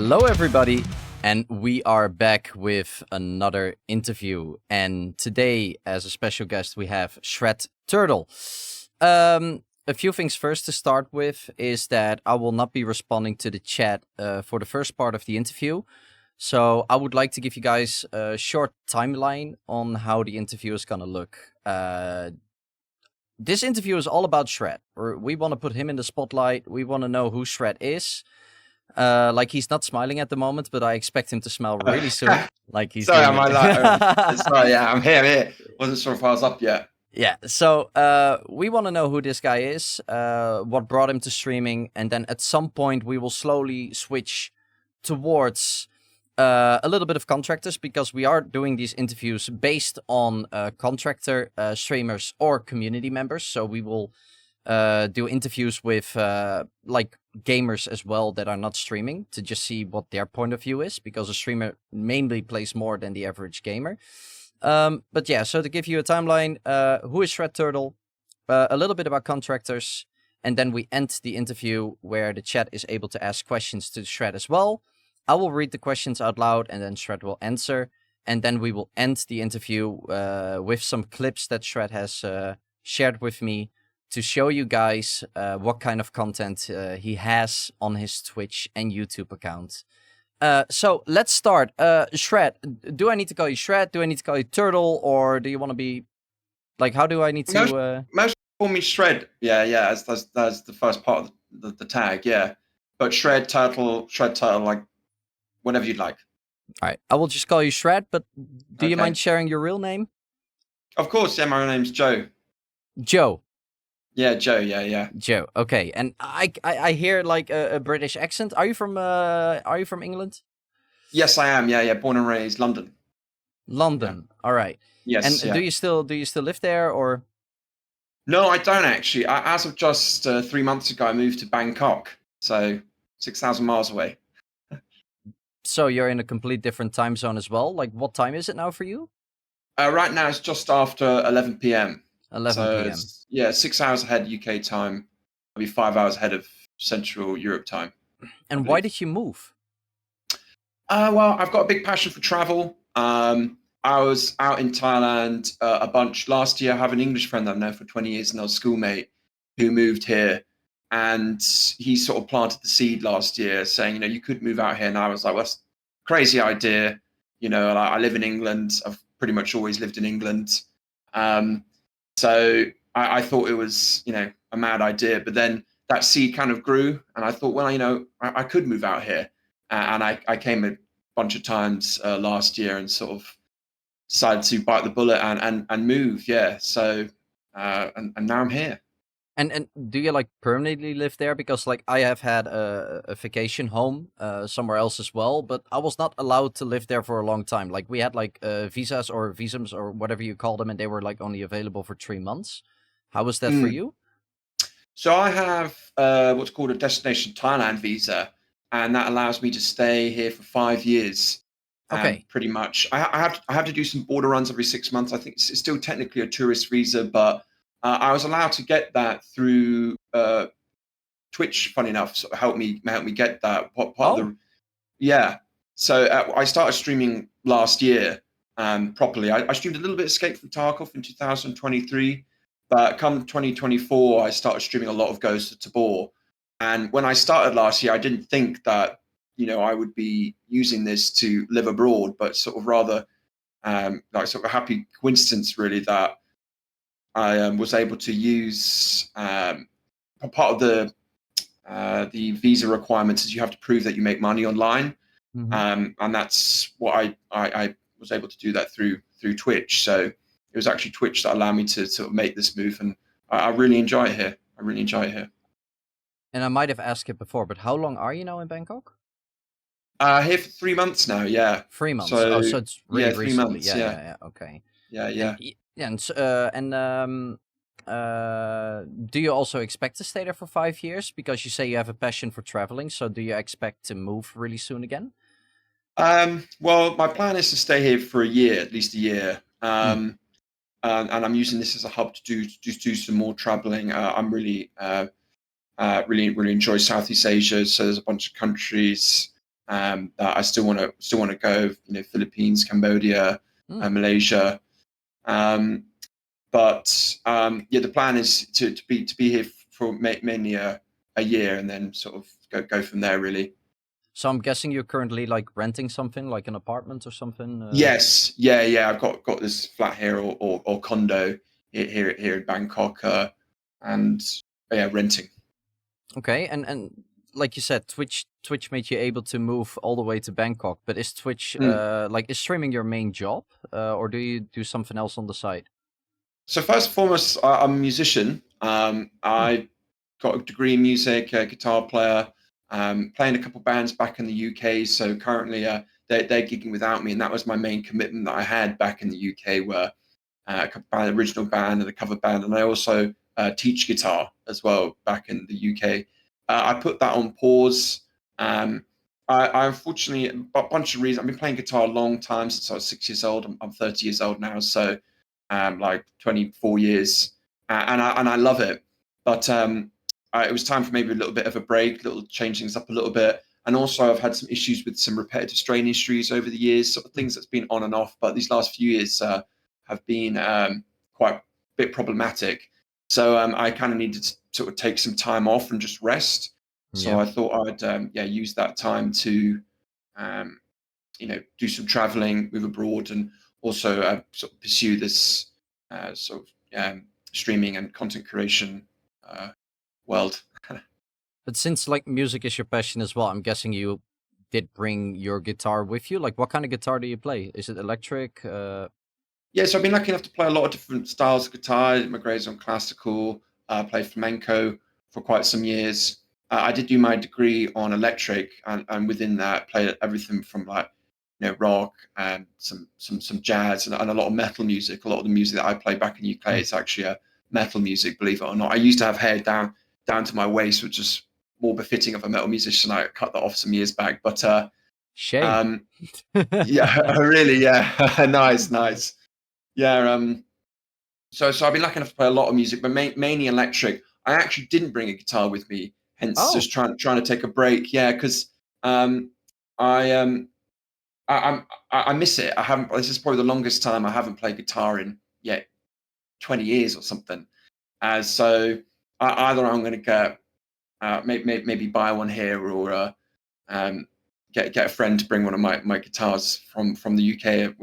Hello, everybody, and we are back with another interview. And today, as a special guest, we have Shred Turtle. A few things first to start with is that I will not be responding to the chat for the first part of the interview. So I would like to give you guys a short timeline on how the interview is going to look. This interview is all about Shred. We want to put him in the spotlight. We want to know who Shred is. Like he's not smiling at the moment, but I expect him to smile really soon. Like he's sorry, doing sorry, yeah, I'm here. Wasn't sure if I was up yet. Yeah, so we want to know who this guy is, what brought him to streaming, and then at some point we will slowly switch towards a little bit of Contractors, because we are doing these interviews based on contractor streamers or community members. So we will do interviews with like gamers as well that are not streaming to just see what their point of view is, because a streamer mainly plays more than the average gamer. But yeah, so to give you a timeline, who is Shred Turtle, a little bit about Contractors, and then we end the interview where the chat is able to ask questions to Shred as well. I will read the questions out loud and then Shred will answer, and then we will end the interview with some clips that Shred has shared with me to show you guys what kind of content he has on his Twitch and YouTube account. So let's start. Shred, do I need to call you Shred? Do I need to call you Turtle? Or do you want to be... Like, how do I need to... Most call me Shred. Yeah, that's the first part of the tag, yeah. But Shred Turtle, like, whatever you'd like. All right, I will just call you Shred, but do you mind sharing your real name? Of course, yeah, my name's Joe. Joe? Yeah, Joe, yeah. Joe, okay. And I hear like a British accent. Are you from England? Yes, I am. Yeah. Born and raised London. London. Yeah. All right. Yes. And do you still live there, or? No, I don't actually. As of just 3 months ago, I moved to Bangkok, so 6,000 miles away. So you're in a complete different time zone as well. Like, what time is it now for you? Right now it's just after 11 p.m. 11 p.m. Yeah, 6 hours ahead UK time. Maybe 5 hours ahead of Central Europe time. And why did you move? Well, I've got a big passion for travel. I was out in Thailand a bunch last year. I have an English friend that I've known for 20 years, an old schoolmate who moved here. And he sort of planted the seed last year saying, you could move out here. And I was like, well, that's a crazy idea. I live in England. I've pretty much always lived in England. So I thought it was, a mad idea. But then that seed kind of grew. And I thought, well, I could move out here. And I came a bunch of times last year and sort of decided to bite the bullet and move. Yeah. So and now I'm here. And do you like permanently live there? Because like I have had a vacation home somewhere else as well, but I was not allowed to live there for a long time. Like we had like visas or visums or whatever you call them, and they were like only available for 3 months. How was that for you? So I have what's called a Destination Thailand visa, and that allows me to stay here for 5 years. Okay. Pretty much. I have to do some border runs every 6 months. I think it's still technically a tourist visa, but I was allowed to get that through Twitch. Funny enough, sort of helped me get that. So I started streaming last year properly. I streamed a little bit of Escape from Tarkov in 2023, but come 2024, I started streaming a lot of Ghost of Tabor. And when I started last year, I didn't think that I would be using this to live abroad, but sort of rather like sort of a happy coincidence, really, that I was able to use part of the visa requirements is you have to prove that you make money online, and that's what I was able to do that through Twitch. So it was actually Twitch that allowed me to sort of make this move, and I really enjoy it here. And I might have asked it before, but how long are you now in Bangkok? Here for 3 months now. Yeah, 3 months. So it's really 3 recently. months. Yeah. Okay. Yeah. Do you also expect to stay there for 5 years? Because you say you have a passion for traveling. So do you expect to move really soon again? Well, my plan is to stay here for at least a year. And I'm using this as a hub to do some more traveling. I'm really enjoy Southeast Asia. So there's a bunch of countries that I still want to go. Philippines, Cambodia, Malaysia. But the plan is to be here for mainly a year, and then sort of go from there, really. So I'm guessing you're currently like renting something, like an apartment or something. Yes, yeah. I've got this flat here or condo here in Bangkok, and renting. Okay, and like you said, Twitch made you able to move all the way to Bangkok. But is Twitch is streaming your main job, or do you do something else on the side? So first and foremost, I'm a musician. I got a degree in music, a guitar player, playing a couple bands back in the UK. So currently, they're gigging without me, and that was my main commitment that I had back in the UK, were a couple band, original band and a cover band, and I also teach guitar as well back in the UK. I put that on pause. I unfortunately, a bunch of reasons. I've been playing guitar a long time, since I was 6 years old. I'm 30 years old now, so like 24 years, and I love it. But it was time for maybe a little bit of a break, little change things up a little bit. And also, I've had some issues with some repetitive strain injuries over the years, sort of things that's been on and off. But these last few years have been quite a bit problematic. So I kind of needed to sort of take some time off and just rest. So I thought I'd use that time to do some traveling, move abroad, and also sort of pursue this streaming and content creation world. But since like music is your passion as well, I'm guessing you did bring your guitar with you. Like, what kind of guitar do you play? Is it electric? Yeah, so I've been lucky enough to play a lot of different styles of guitar. My grades on classical, played flamenco for quite some years. I did do my degree on electric, and within that, played everything from like rock and some jazz and a lot of metal music. A lot of the music that I play back in the UK is actually metal music, believe it or not. I used to have hair down to my waist, which is more befitting of a metal musician. I cut that off some years back, but Shame. yeah, really, yeah, nice. Yeah, so I've been lucky enough to play a lot of music, but mainly electric. I actually didn't bring a guitar with me, hence just trying to take a break. Yeah, because I miss it. I haven't. This is probably the longest time I haven't played guitar in 20 years or something. So either I'm going to get maybe buy one here, or get a friend to bring one of my guitars from the UK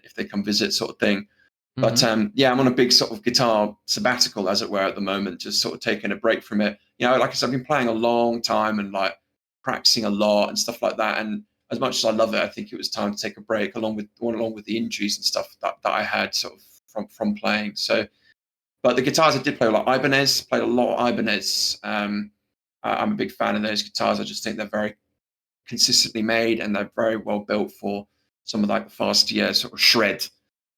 if they come visit, sort of thing. But I'm on a big sort of guitar sabbatical, as it were, at the moment, just sort of taking a break from it. Like I said, I've been playing a long time and like practicing a lot and stuff like that. And as much as I love it, I think it was time to take a break, along with the injuries and stuff that I had sort of from playing. So, but the guitars I did play, like Ibanez, played a lot of Ibanez. I'm a big fan of those guitars. I just think they're very consistently made, and they're very well built for some of like the faster sort of shred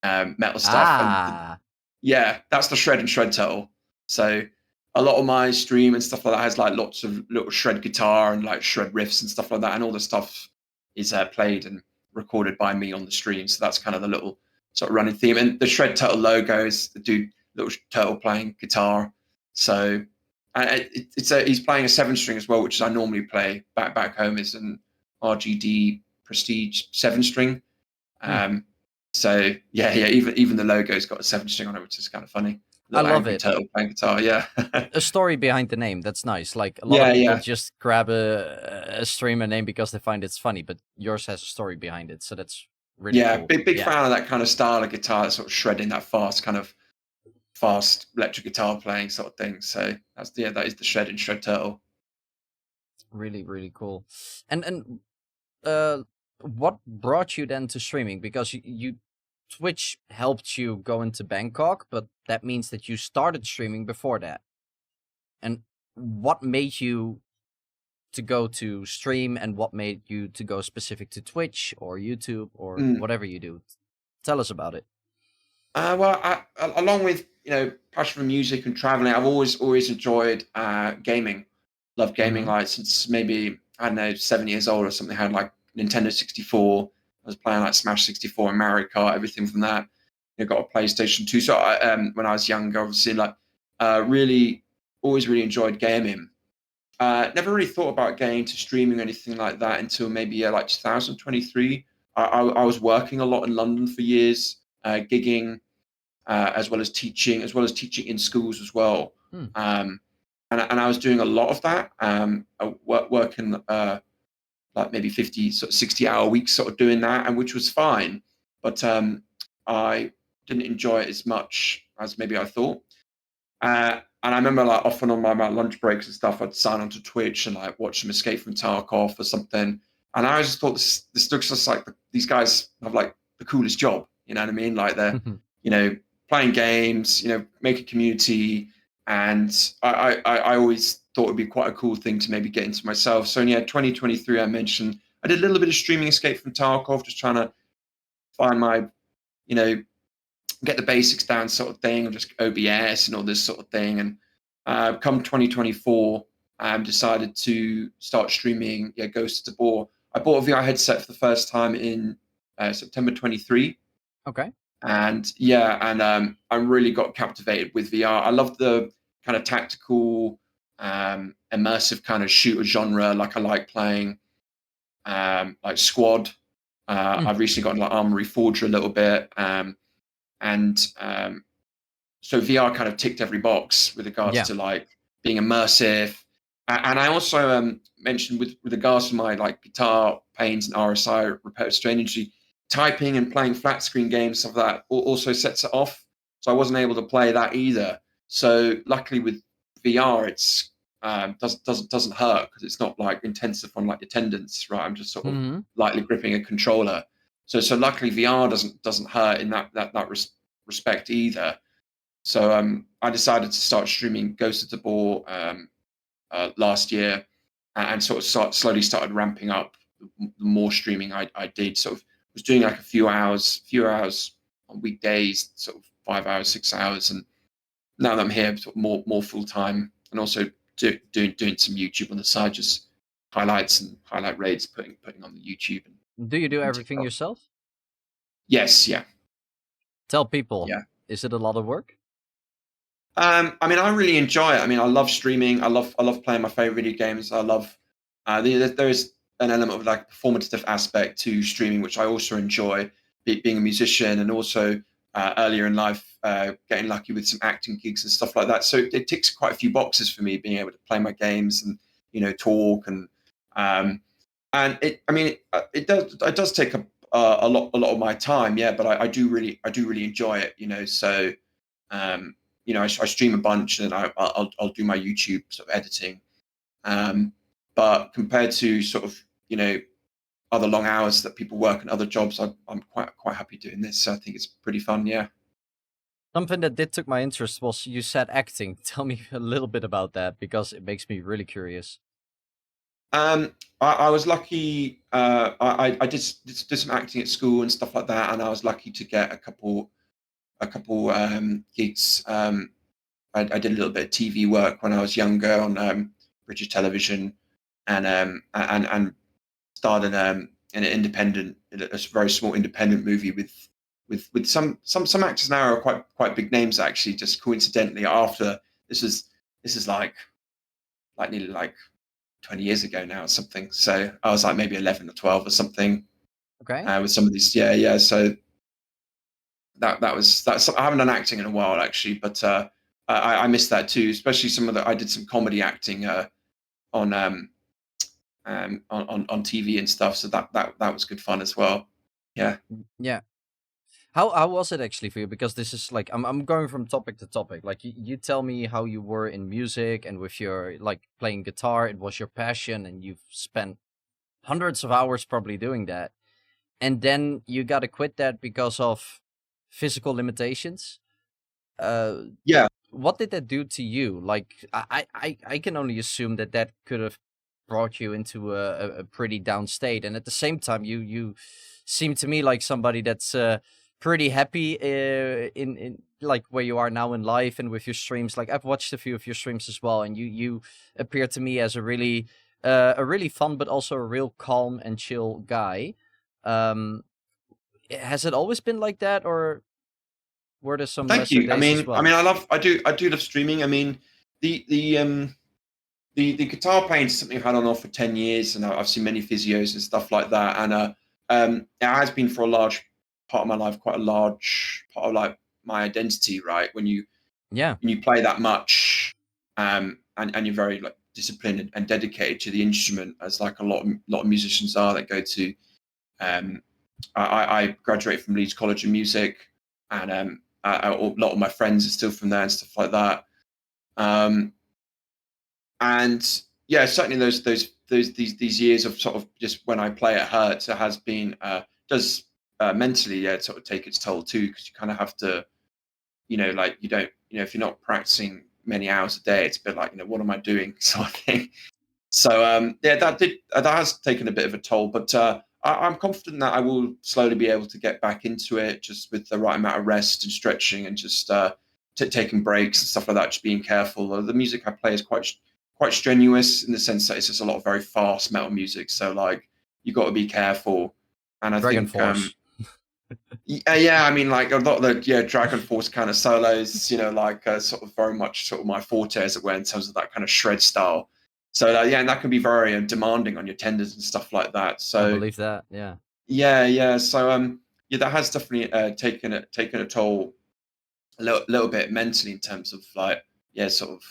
metal stuff. And that's the shred and shred turtle. So a lot of my stream and stuff like that has like lots of little shred guitar and like shred riffs and stuff like that, and all the stuff is played and recorded by me on the stream. So that's kind of the little sort of running theme. And the shred turtle logo is the dude, little turtle playing guitar. So he's playing a 7-string as well, which I normally play back home, is an RGD Prestige 7-string. So even the logo's got a 7-string on it, which is kind of funny. I love it. Turtle playing guitar, yeah. A story behind the name. That's nice. Like a lot of people just grab a streamer name because they find it's funny, but yours has a story behind it, so that's really cool. Big fan of that kind of style of guitar, sort of shredding, that fast electric guitar playing sort of thing. So that is the shred and shred turtle. Really, really cool. And what brought you then to streaming? Because you Twitch helped you go into Bangkok, but that means that you started streaming before that. And what made you to go to stream, and what made you to go specific to Twitch or YouTube or whatever you do? Tell us about it. Well, along with passion for music and traveling, I've always enjoyed gaming. Love gaming, like since maybe, I don't know, 7 years old or something. I had like Nintendo 64. I was playing like Smash 64 and Mario Kart, everything from that. Got a PlayStation 2. So when I was younger, obviously, like always really enjoyed gaming. never really thought about getting into streaming or anything like that until maybe like 2023. I was working a lot in London for years, gigging, as well as teaching in schools as well. Hmm. And I was doing a lot of that, working like maybe 50, sort of 60-hour weeks, sort of doing that, and which was fine. But I didn't enjoy it as much as maybe I thought. And I remember like often on my lunch breaks and stuff, I'd sign onto Twitch and like watch some Escape from Tarkov or something. And I just thought this looks just like these guys have like the coolest job. You know what I mean? Like they're, you know, playing games, you know, make a community. And I always thought it'd be quite a cool thing to maybe get into myself. So yeah, 2023, I mentioned I did a little bit of streaming Escape from Tarkov, just trying to find my, you know, get the basics down sort of thing, of just OBS and all this sort of thing. And come 2024, I decided to start streaming Ghost of the Boar. I bought a VR headset for the first time in September 23. Okay. And I really got captivated with VR. I love the kind of tactical, immersive kind of shooter genre. Like I like playing like Squad. I've recently gotten like Armory Forger a little bit. So VR kind of ticked every box with regards to like being immersive. And I also mentioned with regards to my like guitar pains and RSI, repetitive strain injury, typing and playing flat screen games, stuff like that also sets it off. So I wasn't able to play that either. So luckily with VR, it's doesn't hurt because it's not like intensive on like your tendons, right? I'm just sort of lightly gripping a controller. So luckily VR doesn't hurt in that respect either. So I decided to start streaming Ghost of the Boar last year, and sort of slowly started ramping up the more streaming I did. Sort of was doing like a few hours on weekdays, sort of 5 hours, 6 hours, and now that I'm here, sort of more full time, and also doing some YouTube on the side, just highlights and highlight raids, putting on the YouTube. Do you do everything yourself? Yes, yeah. Tell people. Yeah. Is it a lot of work? I mean, I really enjoy it. I mean, I love streaming. I love playing my favorite video games. I love there is an element of like performative aspect to streaming, which I also enjoy. Being a musician, and also earlier in life, getting lucky with some acting gigs and stuff like that. So it ticks quite a few boxes for me, being able to play my games and talk and it. I mean, it does take a lot of my time, yeah. But I do really enjoy it, So. I stream a bunch, and I'll do my YouTube sort of editing. But compared to sort of other long hours that people work and other jobs, I'm quite happy doing this. So I think it's pretty fun, yeah. Something that took my interest was you said acting. Tell me a little bit about that, because it makes me really curious. I was lucky. I did some acting at school and stuff like that, and I was lucky to get a couple gigs. I did a little bit of TV work when I was younger on British television, and started in an independent, a very small independent movie with some actors now are quite big names, actually. Just coincidentally, after this is like nearly like 20 years ago now or something. So I was like maybe 11 or 12 or something. Okay. With some of these, yeah. So that's I haven't done acting in a while, actually, but I missed that too. Especially I did some comedy acting on TV and stuff. So that was good fun as well. Yeah. Yeah. How was it actually for you? Because this is like I'm going from topic to topic. Like you tell me how you were in music and with your like playing guitar, it was your passion, and you've spent hundreds of hours probably doing that. And then you got to quit that because of physical limitations. Yeah. What did that do to you? Like I can only assume that could have brought you into a pretty down state. And at the same time, you seem to me like somebody that's pretty happy in like where you are now in life and with your streams. Like I've watched a few of your streams as well, and you appear to me as a really fun but also a real calm and chill guy. Has it always been like that, or were there some Thank lesser you. days as well? I do love streaming. I mean, the the guitar playing is something I've had on off for 10 years, and I've seen many physios and stuff like that. And it has been for a large part of my life, quite a large part of like my identity, right? When you play that much, and you're very like disciplined and dedicated to the instrument, as like a lot of musicians are that go to. I graduated from Leeds College of Music, and a lot of my friends are still from there and stuff like that. And yeah, certainly these years of sort of just when I play, it hurts. It has been does mentally, yeah, sort of take its toll too, because you kind of have to, like you don't, if you're not practicing many hours a day, it's a bit like, what am I doing, sort of thing. So yeah, that has taken a bit of a toll, but I'm confident that I will slowly be able to get back into it, just with the right amount of rest and stretching, and just taking breaks and stuff like that. Just being careful. The music I play is quite strenuous, in the sense that it's just a lot of very fast metal music. So like you got to be careful. And I Dragon think Force. yeah, I mean, like a lot of the Dragon Force kind of solos, like sort of very much sort of my forte, as it were, in terms of that kind of shred style. So yeah, and that can be very demanding on your tendons and stuff like that. So I believe that. Yeah. yeah. So yeah, that has definitely taken a toll a little bit mentally, in terms of like, yeah, sort of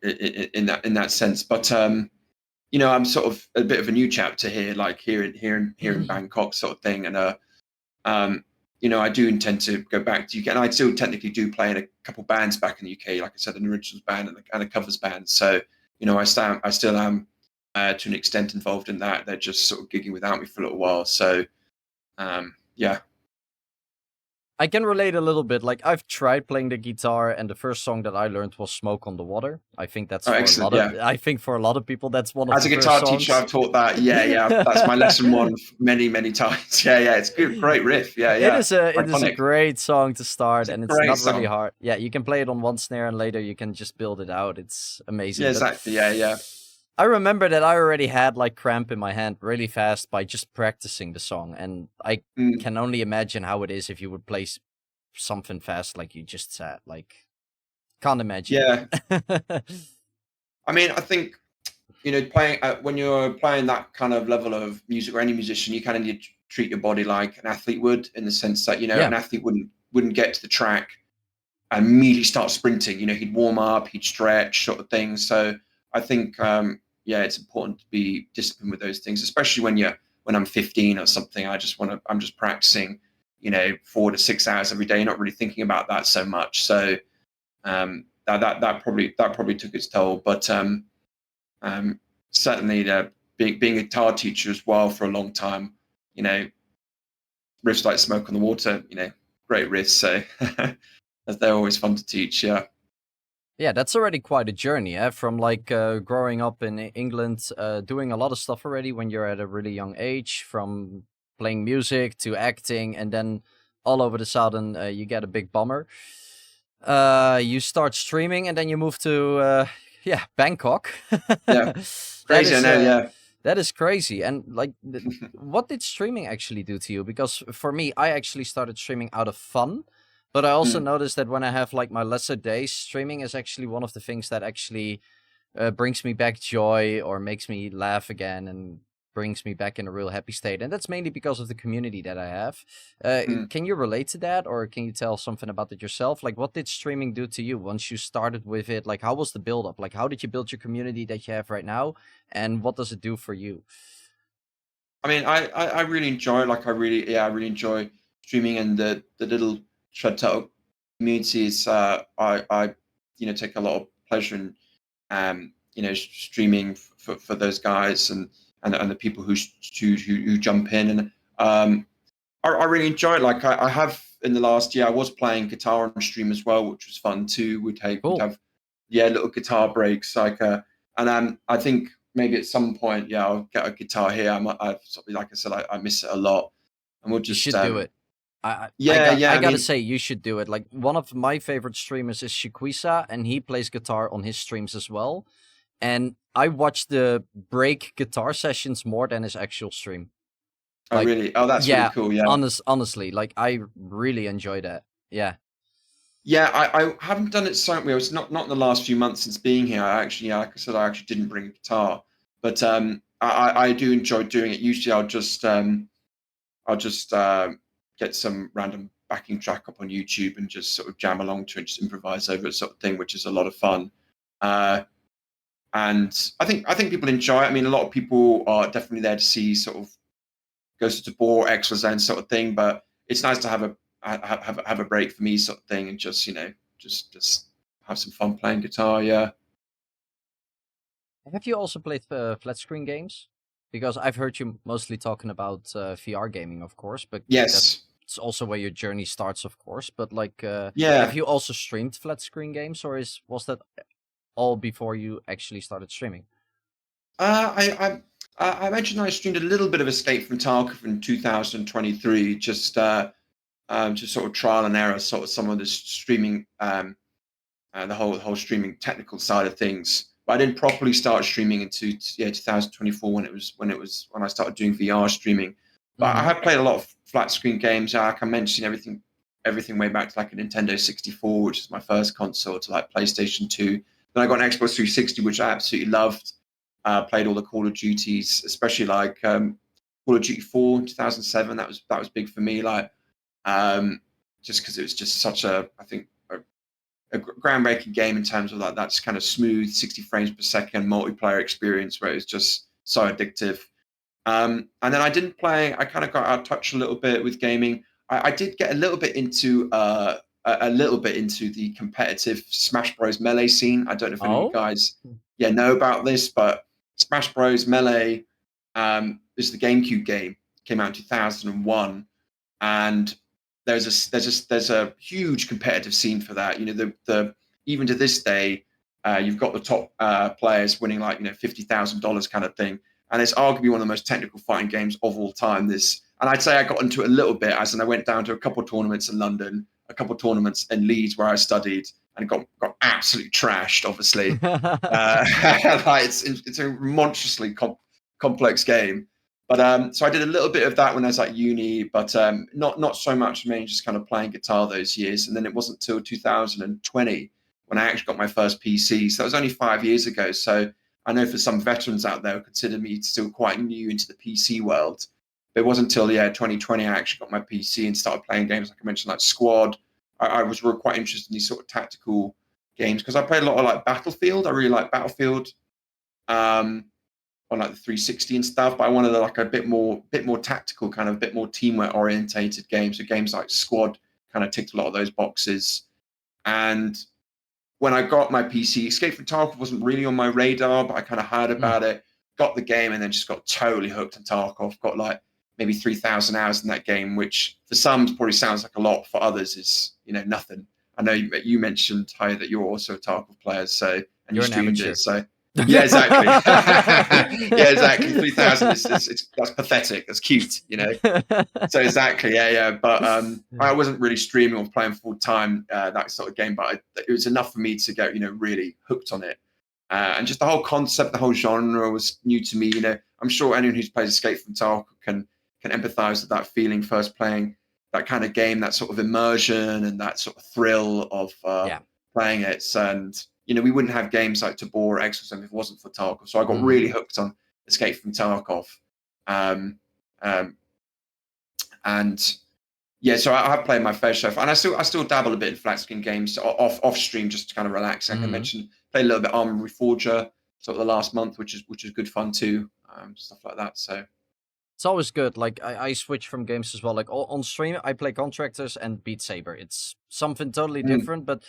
in that sense. But I'm sort of a bit of a new chapter here, like here in Bangkok, sort of thing. And I do intend to go back to UK, and I still technically do play in a couple bands back in the UK, like I said, an originals band and a covers band. So I still am to an extent involved in that. They're just sort of gigging without me for a little while. So yeah. I can relate a little bit. Like, I've tried playing the guitar, and the first song that I learned was "Smoke on the Water." I think that's Excellent, I think for a lot of people, that's one of as the a guitar first teacher, songs. I've taught that. Yeah, that's my lesson one many times. Yeah, it's good, great riff. Yeah. It is a Iconic. great song to start, and it's not really song. hard. Yeah, you can play it on one snare, and later you can just build it out. It's amazing. Yeah, exactly. Yeah. I remember that I already had like cramp in my hand really fast by just practicing the song, and I can only imagine how it is if you would play something fast, like you just said. Like, can't imagine. Yeah. I mean, I think playing when you're playing that kind of level of music, or any musician, you kind of need to treat your body like an athlete would, in the sense that an athlete wouldn't get to the track and immediately start sprinting. He'd warm up, he'd stretch, sort of thing. So I think it's important to be disciplined with those things, especially when I'm 15 or something. I'm just practicing 4 to 6 hours every day, not really thinking about that so much. So that probably took its toll. But certainly being a guitar teacher as well for a long time, riffs like "Smoke on the Water," great riffs. So they're always fun to teach. Yeah, that's already quite a journey, from like growing up in England, doing a lot of stuff already when you're at a really young age, from playing music to acting, and then all over the sudden you get a big bummer. You start streaming, and then you move to Bangkok. Yeah, crazy. I know. Yeah. That is crazy. And like, what did streaming actually do to you? Because for me, I actually started streaming out of fun. But I also noticed that when I have like my lesser days, streaming is actually one of the things that actually brings me back joy, or makes me laugh again, and brings me back in a real happy state. And that's mainly because of the community that I have. Can you relate to that, or can you tell something about it yourself? Like, what did streaming do to you once you started with it? Like, how was the build up? Like, how did you build your community that you have right now? And what does it do for you? I mean, I really enjoy it. Like, I really enjoy streaming, and the little shred turtle community is I take a lot of pleasure in streaming for those guys and the people who jump in. And I really enjoy it. Like, I have in the last year, I was playing guitar on stream as well, which was fun too. We'd have little guitar breaks, like and I think maybe at some point, I'll get a guitar here. Like I said, I miss it a lot, and we'll just you should do it. I gotta say, you should do it. Like, one of my favorite streamers is Shikwisa, and he plays guitar on his streams as well. And I watch the break guitar sessions more than his actual stream. Like, oh, really? Oh, that's really cool. Yeah. Honestly, like, I really enjoy that. Yeah. Yeah, I haven't done it so well. It's not in the last few months since being here. I actually, yeah, like I said, I actually didn't bring a guitar, but I do enjoy doing it. Usually, I'll just get some random backing track up on YouTube and just sort of jam along to it, just improvise over it, sort of thing, which is a lot of fun. Uh, and I think people enjoy it. I mean, a lot of people are definitely there to see sort of Ghost to Bore, ExfilZone sort of thing, but it's nice to have a break for me, sort of thing, and just just have some fun playing guitar. Yeah. Have you also played flat screen games? Because I've heard you mostly talking about VR gaming, of course, but Yes. that's also where your journey starts, of course. But like, have Yeah. you also streamed flat screen games, or was that all before you actually started streaming? Uh, I, I mentioned I streamed a little bit of Escape from Tarkov in 2023, just sort of trial and error, sort of some of the streaming, the whole streaming technical side of things. But I didn't properly start streaming into 2024 when I started doing VR streaming. But I Mm-hmm. have played a lot of flat screen games. Like I mentioned, everything way back to like a Nintendo 64, which is my first console, to like PlayStation 2. Then I got an Xbox 360, which I absolutely loved. Played all the Call of Duties, especially like Call of Duty 4 in 2007. That was big for me. Like just because it was just such I think a groundbreaking game in terms of like that's kind of smooth 60 frames per second multiplayer experience where it was just so addictive. And then I didn't play. I kind of got out of touch a little bit with gaming. I did get a little bit into the competitive Smash Bros. Melee scene. I don't know if any of you Oh. guys know about this, but Smash Bros. Melee is the GameCube game. Came out in 2001, and there's a huge competitive scene for that. The even to this day, you've got the top players winning like $50,000 kind of thing, and it's arguably one of the most technical fighting games of all time. And I'd say I got into it a little bit as in I went down to a couple of tournaments in London, a couple of tournaments in Leeds where I studied, and got absolutely trashed. Obviously, like it's a monstrously complex game. But so I did a little bit of that when I was at uni, but not so much. Mainly just kind of playing guitar those years, and then it wasn't until 2020 when I actually got my first PC. So that was only 5 years ago. So I know for some veterans out there who consider me still quite new into the PC world. But it wasn't until 2020 I actually got my PC and started playing games like I mentioned, like Squad. I was quite interested in these sort of tactical games because I played a lot of like Battlefield. I really like Battlefield. On like the 360 and stuff, but I wanted like a bit more tactical, kind of a bit more teamwork orientated games. So games like Squad kind of ticked a lot of those boxes. And when I got my PC, Escape from Tarkov wasn't really on my radar, but I kind of heard about it, got the game, and then just got totally hooked on Tarkov. Got like maybe 3,000 hours in that game, which for some probably sounds like a lot. For others is nothing. I know you mentioned, Ty, that you're also a Tarkov player, so and You're you an streamed amateur. it, so yeah, exactly. Yeah, exactly. 3,000 that's pathetic. That's cute, So exactly, yeah. But I wasn't really streaming or playing full time that sort of game, but it was enough for me to get really hooked on it. And just the whole concept, the whole genre was new to me. I'm sure anyone who's played Escape from Tarkov can empathize with that feeling first playing that kind of game, that sort of immersion and that sort of thrill of playing it. And we wouldn't have games like Tabor or ExfilZone if it wasn't for Tarkov. So I got really hooked on Escape from Tarkov. And yeah, so I have played my fair share, and I still dabble a bit in flat screen games off stream just to kind of relax. Like I mentioned, played a little bit Armored Reforger sort of the last month, which is good fun too, stuff like that. So It's always good. Like I switch from games as well. Like on stream, I play Contractors and Beat Saber. It's something totally different. But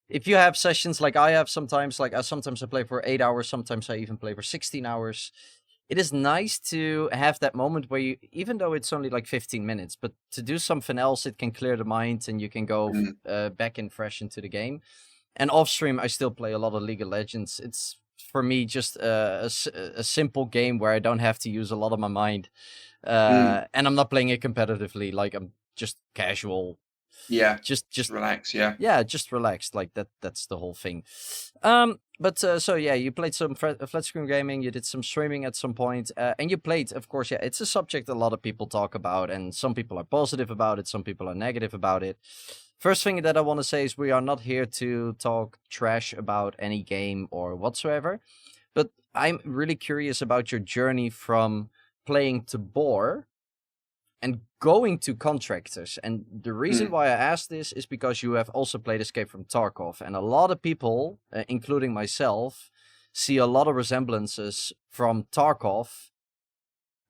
if you have sessions like I have sometimes, like sometimes I play for 8 hours, sometimes I even play for 16 hours. It is nice to have that moment where you, even though it's only like 15 minutes, but to do something else, it can clear the mind and you can go back in fresh into the game. And off stream, I still play a lot of League of Legends. It's for me just a simple game where I don't have to use a lot of my mind. And I'm not playing it competitively. Like I'm just casual. yeah, Just relax. Yeah. Yeah, just relaxed. Like that's the whole thing. But so yeah, you played some flat screen gaming. You did some streaming at some point, and you played, of course. Yeah, it's a subject a lot of people talk about, and some people are positive about it, some people are negative about it. First thing that I want to say is we are not here to talk trash about any game or whatsoever, but I'm really curious about your journey from playing Tabor and going to Contractors. And the reason why I asked this is because you have also played Escape from Tarkov, and a lot of people, including myself, see a lot of resemblances from Tarkov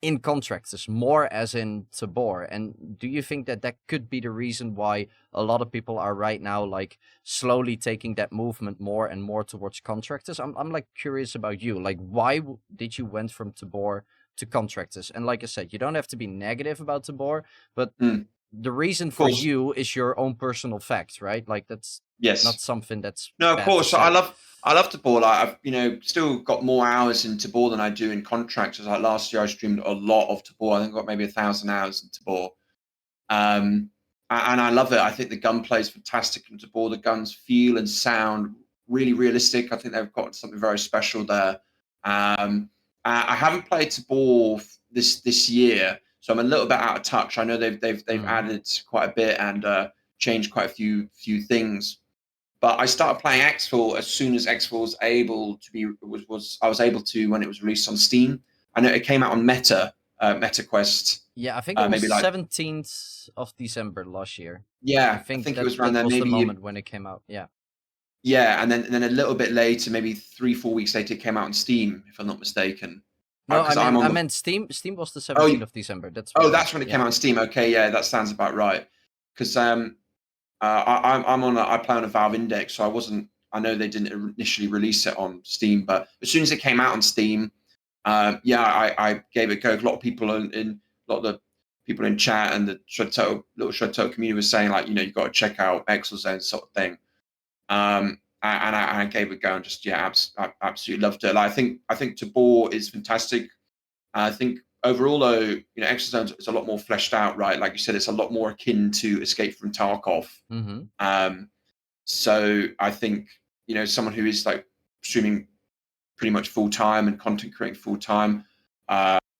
in Contractors, more as in Tabor. And do you think that that could be the reason why a lot of people are right now like slowly taking that movement more and more towards Contractors? I'm like curious about you. Like, why did you went from Tabor to Contractors? And like I said, you don't have to be negative about Tabor, but the reason for course. you is your own personal fact, right? Like that's Yes. not something that's No, of bad course. to I say. love Tabor. Like, I've still got more hours in Tabor than I do in Contractors. Like last year, I streamed a lot of Tabor. I think I got maybe 1,000 hours in Tabor. And I love it. I think the gunplay is fantastic in Tabor. The guns feel and sound really realistic. I think they've got something very special there. I haven't played Tabor this year, so I'm a little bit out of touch. I know they've added quite a bit and changed quite a few things. But I started playing Exfil as soon as Exfil was able to be I was able to when it was released on Steam. I know it came out on MetaQuest. Yeah, I think it was maybe like 17th of December last year. yeah, I think it that, was around that there. was the Maybe moment when it came out. Yeah. yeah, and then a little bit later, maybe 3-4 weeks later, it came out on Steam, if I'm not mistaken. No, Because I meant Steam. Steam was the 17th of December. That's what that's when it came out on Steam. Okay, yeah, that sounds about right. Because I play on a Valve Index, so I know they didn't initially release it on Steam, but as soon as it came out on Steam, I gave it a go. A lot of people a lot of the people in chat and the little Shred Turtle community was saying like, you've got to check out ExfilZone sort of thing. And I gave it a go and just absolutely loved it. Like, I think Tabor is fantastic. I think overall though, ExfilZone is a lot more fleshed out, right? Like you said, it's a lot more akin to Escape from Tarkov. So I think someone who is like streaming pretty much full time and content creating full time,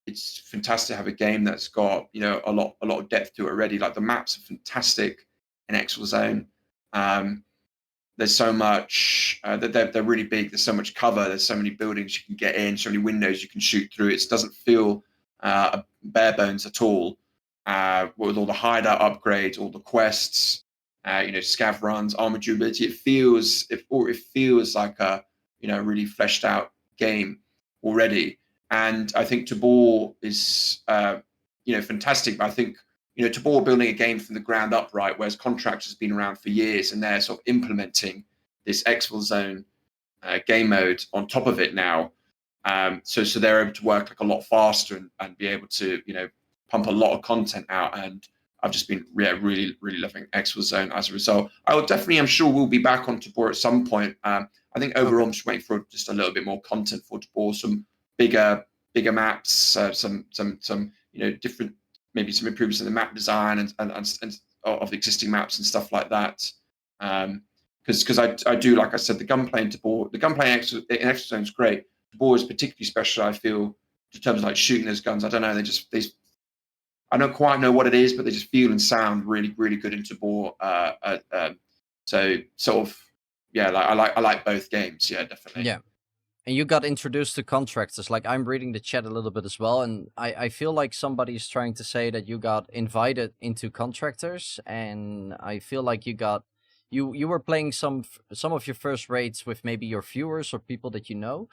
it's fantastic to have a game that's got a lot of depth to it already. Like the maps are fantastic in ExfilZone. There's so much they're really big. There's so much cover. There's so many buildings you can get in, so many windows you can shoot through. It doesn't feel bare bones at all. With all the hideout upgrades, all the quests, scav runs, armor durability, it feels like a really fleshed out game already. And I think Tabor is fantastic. But I think Tabor building a game from the ground up, right? Whereas Contractors has been around for years, and they're sort of implementing this ExfilZone game mode on top of it now. So they're able to work like a lot faster and be able to pump a lot of content out. And I've just been really loving ExfilZone as a result. I'm sure we'll be back on Tabor at some point. I think overall I'm just waiting for just a little bit more content for Tabor, some bigger maps, some different, maybe some improvements in the map design and of existing maps and stuff like that. Because I do, like I said, the gunplay in Tabor, the gunplay in ExfilZone is great. Tabor is particularly special, I feel, in terms of like shooting those guns. I don't know, I don't quite know what it is, but they just feel and sound really good in Tabor. So sort of, yeah, like I like both games. Yeah, definitely. Yeah. And you got introduced to Contractors. Like, I'm reading the chat a little bit as well, and I feel like somebody's trying to say that you got invited into Contractors, and I feel like you were playing some of your first raids with maybe your viewers or people that you know.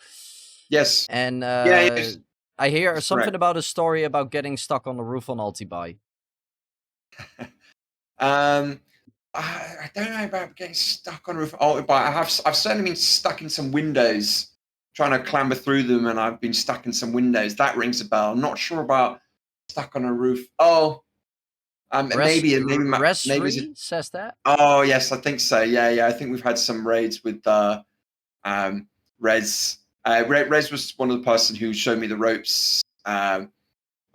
Yes. And Yes. I hear That's something correct. about a story about getting stuck on the roof on Ulti-Buy. I don't know about getting stuck on a roof, but I've certainly been stuck in some windows, trying to clamber through them, and I've been stuck in some windows. That rings a bell. I'm not sure about stuck on a roof. Oh, maybe Resri says that. Oh yes, I think so. Yeah. I think we've had some raids with Rez. Rez was one of the person who showed me the ropes of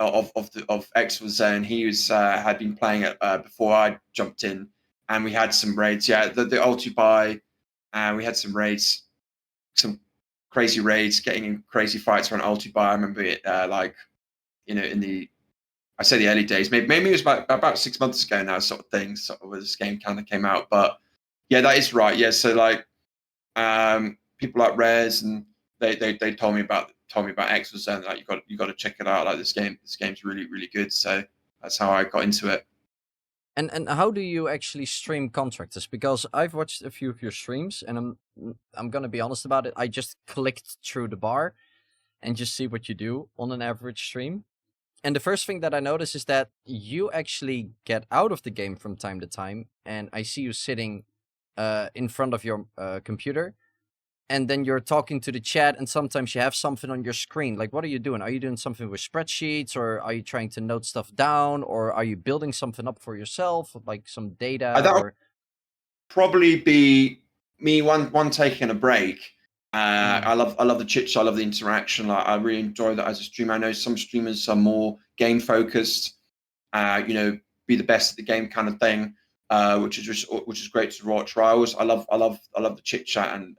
ExfilZone. He had been playing it before I jumped in, and we had some raids. Yeah, the Ulti-Buy, we had some raids, some crazy raids, getting in crazy fights around Ulti-Buy. I remember it in the I say the early days, maybe it was about 6 months ago now, sort of thing, sort of as this game kind of came out. But yeah, that is right. Yeah, so like people like Rares and they told me about ExfilZone. Like you got to check it out. Like this game's really good. So that's how I got into it. And how do you actually stream Contractors? Because I've watched a few of your streams, and I'm gonna be honest about it. I just clicked through the bar and just see what you do on an average stream. And the first thing that I notice is that you actually get out of the game from time to time, and I see you sitting in front of your computer, and then you're talking to the chat, and sometimes you have something on your screen. Like, what are you doing? Are you doing something with spreadsheets, or are you trying to note stuff down, or are you building something up for yourself, like some data? That would Or probably be me one taking a break. I love the chit chat. I love the interaction. Like, I really enjoy that as a streamer. I know some streamers are more game focused. You know, be the best at the game kind of thing, which is great to watch. I love the chit chat and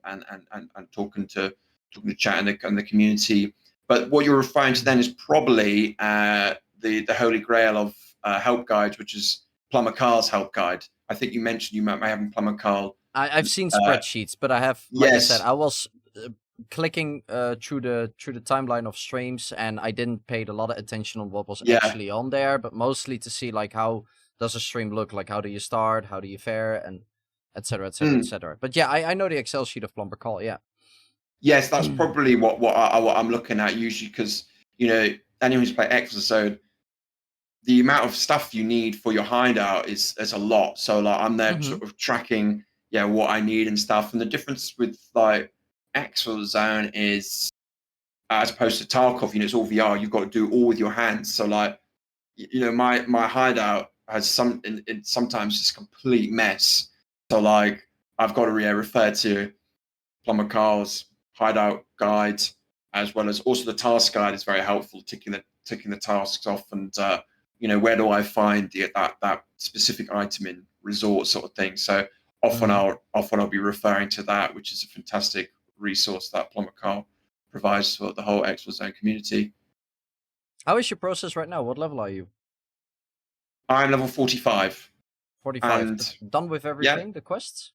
talking to chat and the community. But what you're referring to then is probably the holy grail of help guides, which is Plumber Carl's help guide. I think you mentioned you might have Plumber Carl. I've seen spreadsheets, but I have, like I said, Yes. I was clicking through the timeline of streams, and I didn't pay a lot of attention on what was Yeah. actually on there, but mostly to see like how does a stream look, like how do you start, how do you fare, and etc. etc. etc. But yeah, I know the Excel sheet of Plumber Call. Yeah. Yes, that's probably what I'm looking at usually, because you know anyone who's played ExfilZone, the amount of stuff you need for your hideout is a lot. So like I'm there sort of tracking what I need and stuff. And the difference with like ExfilZone is as opposed to Tarkov, you know, it's all VR. You've got to do all with your hands. So like you know my hideout has sometimes just complete mess. So like I've got to refer to Plumber Carl's hideout guide, as well as also the task guide is very helpful, ticking the tasks off, and you know, where do I find that specific item in resort sort of thing. So often I'll be referring to that, which is a fantastic resource that Plumber Carl provides for the whole ExfilZone community. How is your process right now? What level are you? I'm level 45. 45. And Done with everything, the quests?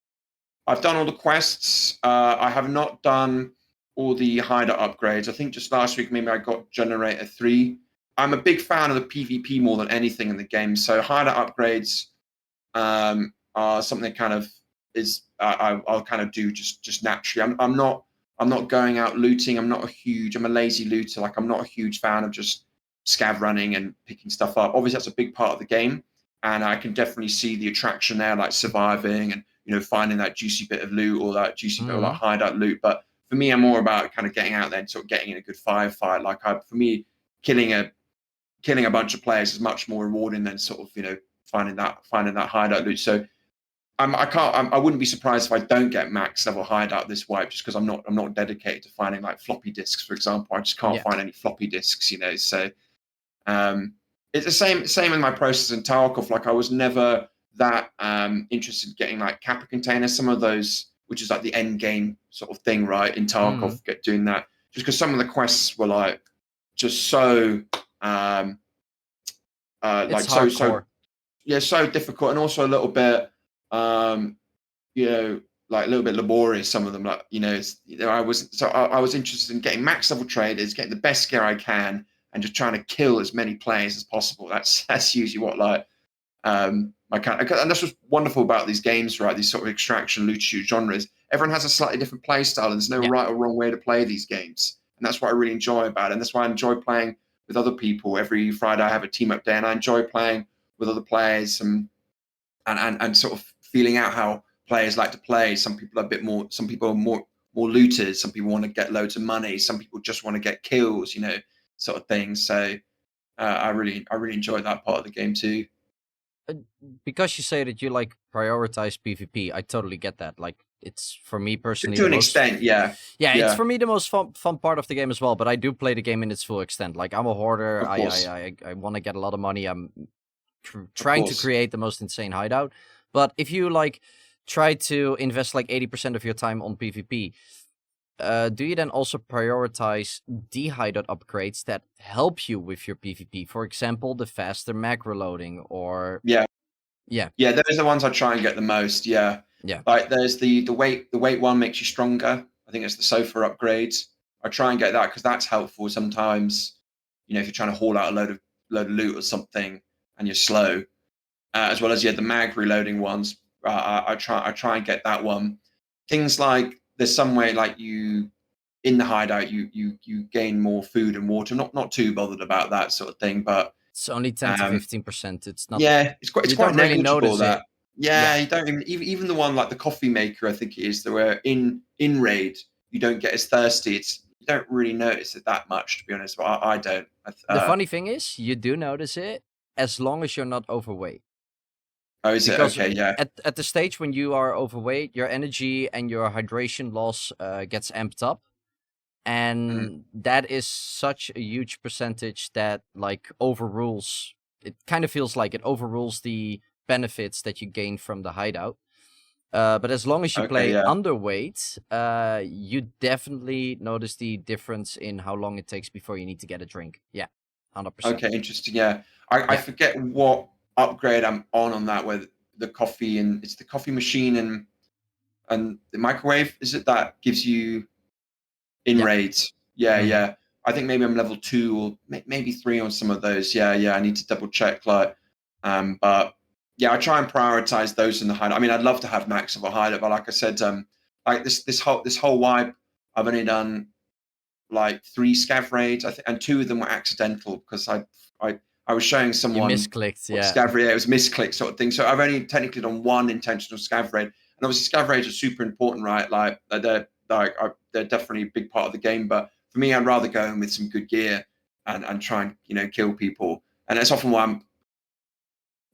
I've done all the quests. I have not done all the hideout upgrades. I think just last week maybe I got Generator 3. I'm a big fan of the PvP more than anything in the game. So hideout upgrades are something that kind of is I'll kind of do just naturally. I'm not going out looting. I'm a lazy looter. Like I'm not a huge fan of just scav running and picking stuff up. Obviously that's a big part of the game, and I can definitely see the attraction there, like surviving and you know finding that juicy bit of loot or that juicy bit of like hideout loot. But for me, I'm more about kind of getting out there and sort of getting in a good firefight. Like for me, killing a bunch of players is much more rewarding than sort of you know finding that hideout loot. So I wouldn't be surprised if I don't get max level hideout this wipe, just because I'm not dedicated to finding like floppy disks, for example. I just can't find any floppy disks, you know. So it's the same in my process in Tarkov. Like I was never that interested in getting like Kappa containers, some of those, which is like the end game sort of thing, right? In Tarkov, doing that just because some of the quests were like just so like so difficult, and also a little bit you know like a little bit laborious, some of them, like you know I was interested in getting max level traders, getting the best gear I can, and just trying to kill as many players as possible. That's usually what like my kind of, and that's what's wonderful about these games, right? These sort of extraction loot shoot genres. Everyone has a slightly different play style, and there's no right or wrong way to play these games. And that's what I really enjoy about it. And that's why I enjoy playing with other people. Every Friday I have a team up day, and I enjoy playing with other players and sort of feeling out how players like to play. Some people are a bit more, some people are more looters, some people want to get loads of money, some people just want to get kills, you know, sort of thing. So I really enjoy that part of the game too. Because you say that you like prioritize PvP, I totally get that. Like it's for me personally to an extent, yeah. It's for me the most fun part of the game as well. But I do play the game in its full extent. Like I'm a hoarder. I want to get a lot of money. I'm trying to create the most insane hideout. But if you like try to invest like 80% of your time on PvP, do you then also prioritize the hideout upgrades that help you with your PvP? For example, the faster mag reloading, or Yeah. yeah, Yeah, those are the ones I try and get the most. Yeah. yeah. Like there's the weight one makes you stronger. I think it's the sofa upgrades. I try and get that because that's helpful sometimes. You know, if you're trying to haul out a load of loot or something and you're slow, as well as the mag reloading ones. I try and get that one. Things like there's some way like you in the hideout you gain more food and water. Not too bothered about that sort of thing, but It's only 10 to 15%. It's not. yeah, it's You quite don't really negligible notice it. that. Yeah, you don't even the one like the coffee maker, I think it is, that where in raid you don't get as thirsty. You don't really notice it that much, to be honest. But I don't. The funny thing is, you do notice it as long as you're not overweight. Oh, is it? Because Okay, yeah. at the stage when you are overweight, your energy and your hydration loss gets amped up. Mm. And that is such a huge percentage that like overrules. It kind of feels like it overrules the benefits that you gain from the hideout. But as long as you Okay, play yeah. underweight, you definitely notice the difference in how long it takes before you need to get a drink. Yeah, 100%. Okay, interesting. Yeah, I Yeah. forget what upgrade I'm on that, where the coffee and it's the coffee machine and the microwave. Is it that gives you in Yeah. raids? Yeah, Mhm. yeah. I think maybe I'm level 2 or maybe 3 on some of those. Yeah, yeah. I need to double check. Like, but yeah, I try and prioritize those in the hideout. I mean, I'd love to have max of a hideout, but like I said, like this whole wipe, I've only done like 3 scav raids, I think, and 2 of them were accidental because I was showing You someone misclicked, what yeah. scav raid. It was misclick sort of thing. So I've only technically done 1 intentional scav raid, and obviously scav raids are super important, right? Like they're definitely a big part of the game. But for me, I'd rather go in with some good gear and try and kill people. And that's often why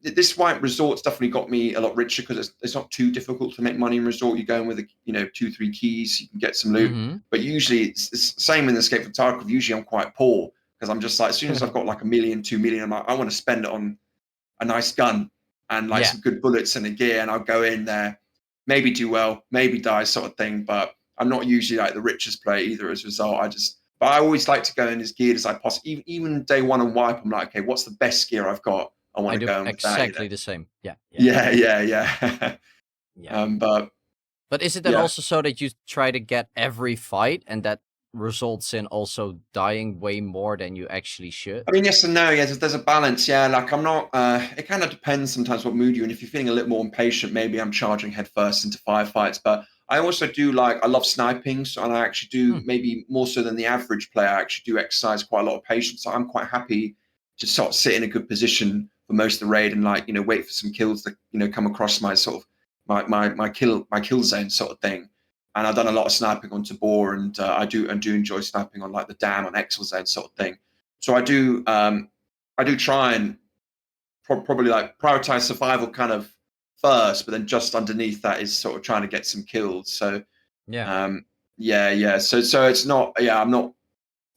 this white resort's definitely got me a lot richer because it's not too difficult to make money in resort. You go in with 2-3 keys, you can get some loot. Mm-hmm. But usually it's the same in the Escape from Tarkov. Usually I'm quite poor because I'm just like, as soon as I've got like 1 million, 2 million, I'm like, I want to spend it on a nice gun and like Yeah. some good bullets and a gear, and I'll go in there, maybe do well, maybe die, sort of thing. But I'm not usually like the richest player either. As a result, but I always like to go in as geared as I possibly. Even day one on wipe, I'm like, okay, what's the best gear I've got? I want I to do go in with that. exactly the same. Yeah, yeah, Yeah, yeah, yeah. yeah. But But is it then yeah, also so that you try to get every fight and that results in also dying way more than you actually should? I mean, yes and no. Yeah, there's a balance. Yeah, like I'm not. It kind of depends sometimes what mood you're in. If you're feeling a little more impatient, maybe I'm charging headfirst into firefights. But I also do I love sniping, so and I actually do Hmm. maybe more so than the average player. I actually do exercise quite a lot of patience. So I'm quite happy to sort of sit in a good position for most of the raid and wait for some kills to come across my sort of my kill zone sort of thing. And I've done a lot of sniping on Tabor, and I do enjoy sniping on like the dam on ExfilZone sort of thing. So I do try and probably like prioritize survival kind of first, but then just underneath that is sort of trying to get some kills. So Yeah. yeah, yeah. So it's not. Yeah, I'm not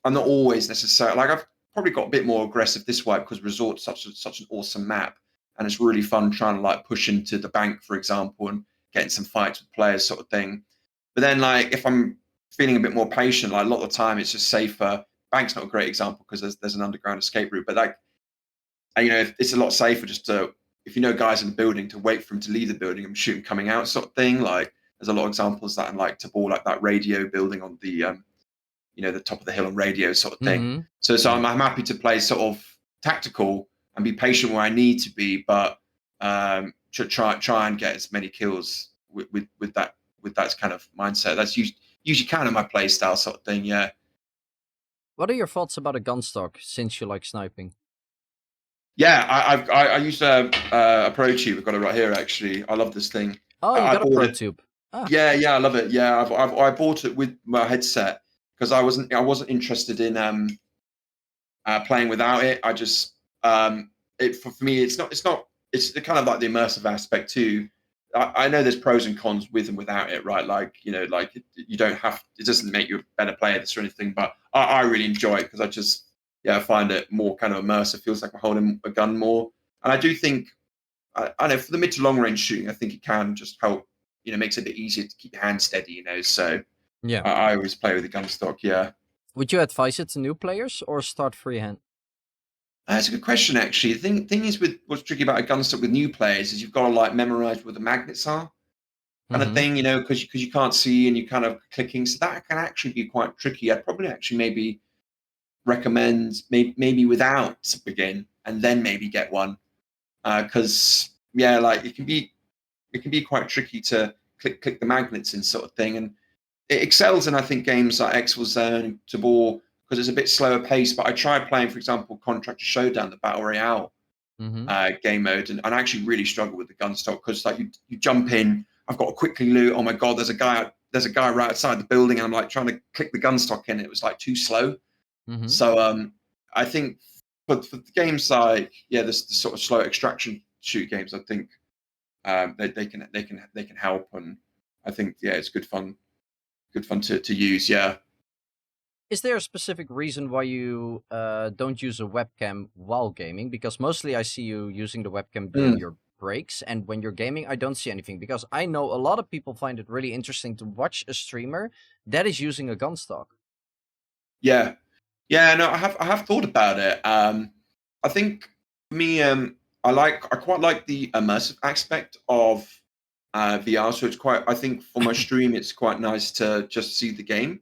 always necessarily like I've probably got a bit more aggressive this way because Resort's such an awesome map, and it's really fun trying to like push into the bank, for example, and getting some fights with players, sort of thing. But then like if I'm feeling a bit more patient, like a lot of the time it's just safer. Bank's not a great example because there's an underground escape route, but like it's a lot safer just to if you know guys in the building to wait for them to leave the building and shoot them coming out, sort of thing. Like there's a lot of examples that in like Tabor, like that radio building on the top of the hill on radio sort of thing. Mm-hmm. So Yeah. I'm happy to play sort of tactical and be patient where I need to be, but to try and get as many kills with that kind of mindset. That's usually kind of my play style, sort of thing. Yeah. What are your thoughts about a gun stock since you like sniping? Yeah, I used a Pro Tube. I've got it right here. Actually, I love this thing. Oh, you I got a bought Pro it. Tube. Ah, Yeah, yeah, I love it. Yeah, I bought it with my headset because I wasn't interested in playing without it. I just it for me it's kind of like the immersive aspect too. I know there's pros and cons with and without it, right? Like like you don't have it doesn't make you a better player this or anything, but I really enjoy it because I find it more kind of immersive. Feels like I'm holding a gun more, and I do think I know for the mid to long range shooting, I think it can just help. Makes it a bit easier to keep your hand steady. So Yeah. I always play with the gun stock. Yeah. Would you advise it to new players or start freehand? That's a good question, actually. The thing is, with what's tricky about a gun stock with new players is you've got to like memorize where the magnets are, kind of Mm-hmm. thing, because you can't see and you kind of clicking. So that can actually be quite tricky. I'd probably actually maybe recommend maybe without to begin and then maybe get one, because yeah, like it can be quite tricky to click the magnets in sort of thing, and it excels in I think games like ExfilZone, Tabor, because it's a bit slower pace. But I tried playing, for example, Contractor Showdown, the battle royale Mm-hmm. game mode, and I actually really struggle with the gun stock because like you jump in, I've got to quickly loot. Oh my god, there's a guy right outside the building, and I'm like trying to click the gun stock in. It was like too slow. Mm-hmm. So I think for the games like the sort of slow extraction shoot games, I think they can help, and I think it's good fun to use. Yeah. Is there a specific reason why you don't use a webcam while gaming? Because mostly I see you using the webcam during Mm, your breaks, and when you're gaming, I don't see anything. Because I know a lot of people find it really interesting to watch a streamer that is using a gun stock. yeah. Yeah, no, I have thought about it. I think for me, I quite like the immersive aspect of VR. So it's quite. I think for my stream, it's quite nice to just see the game,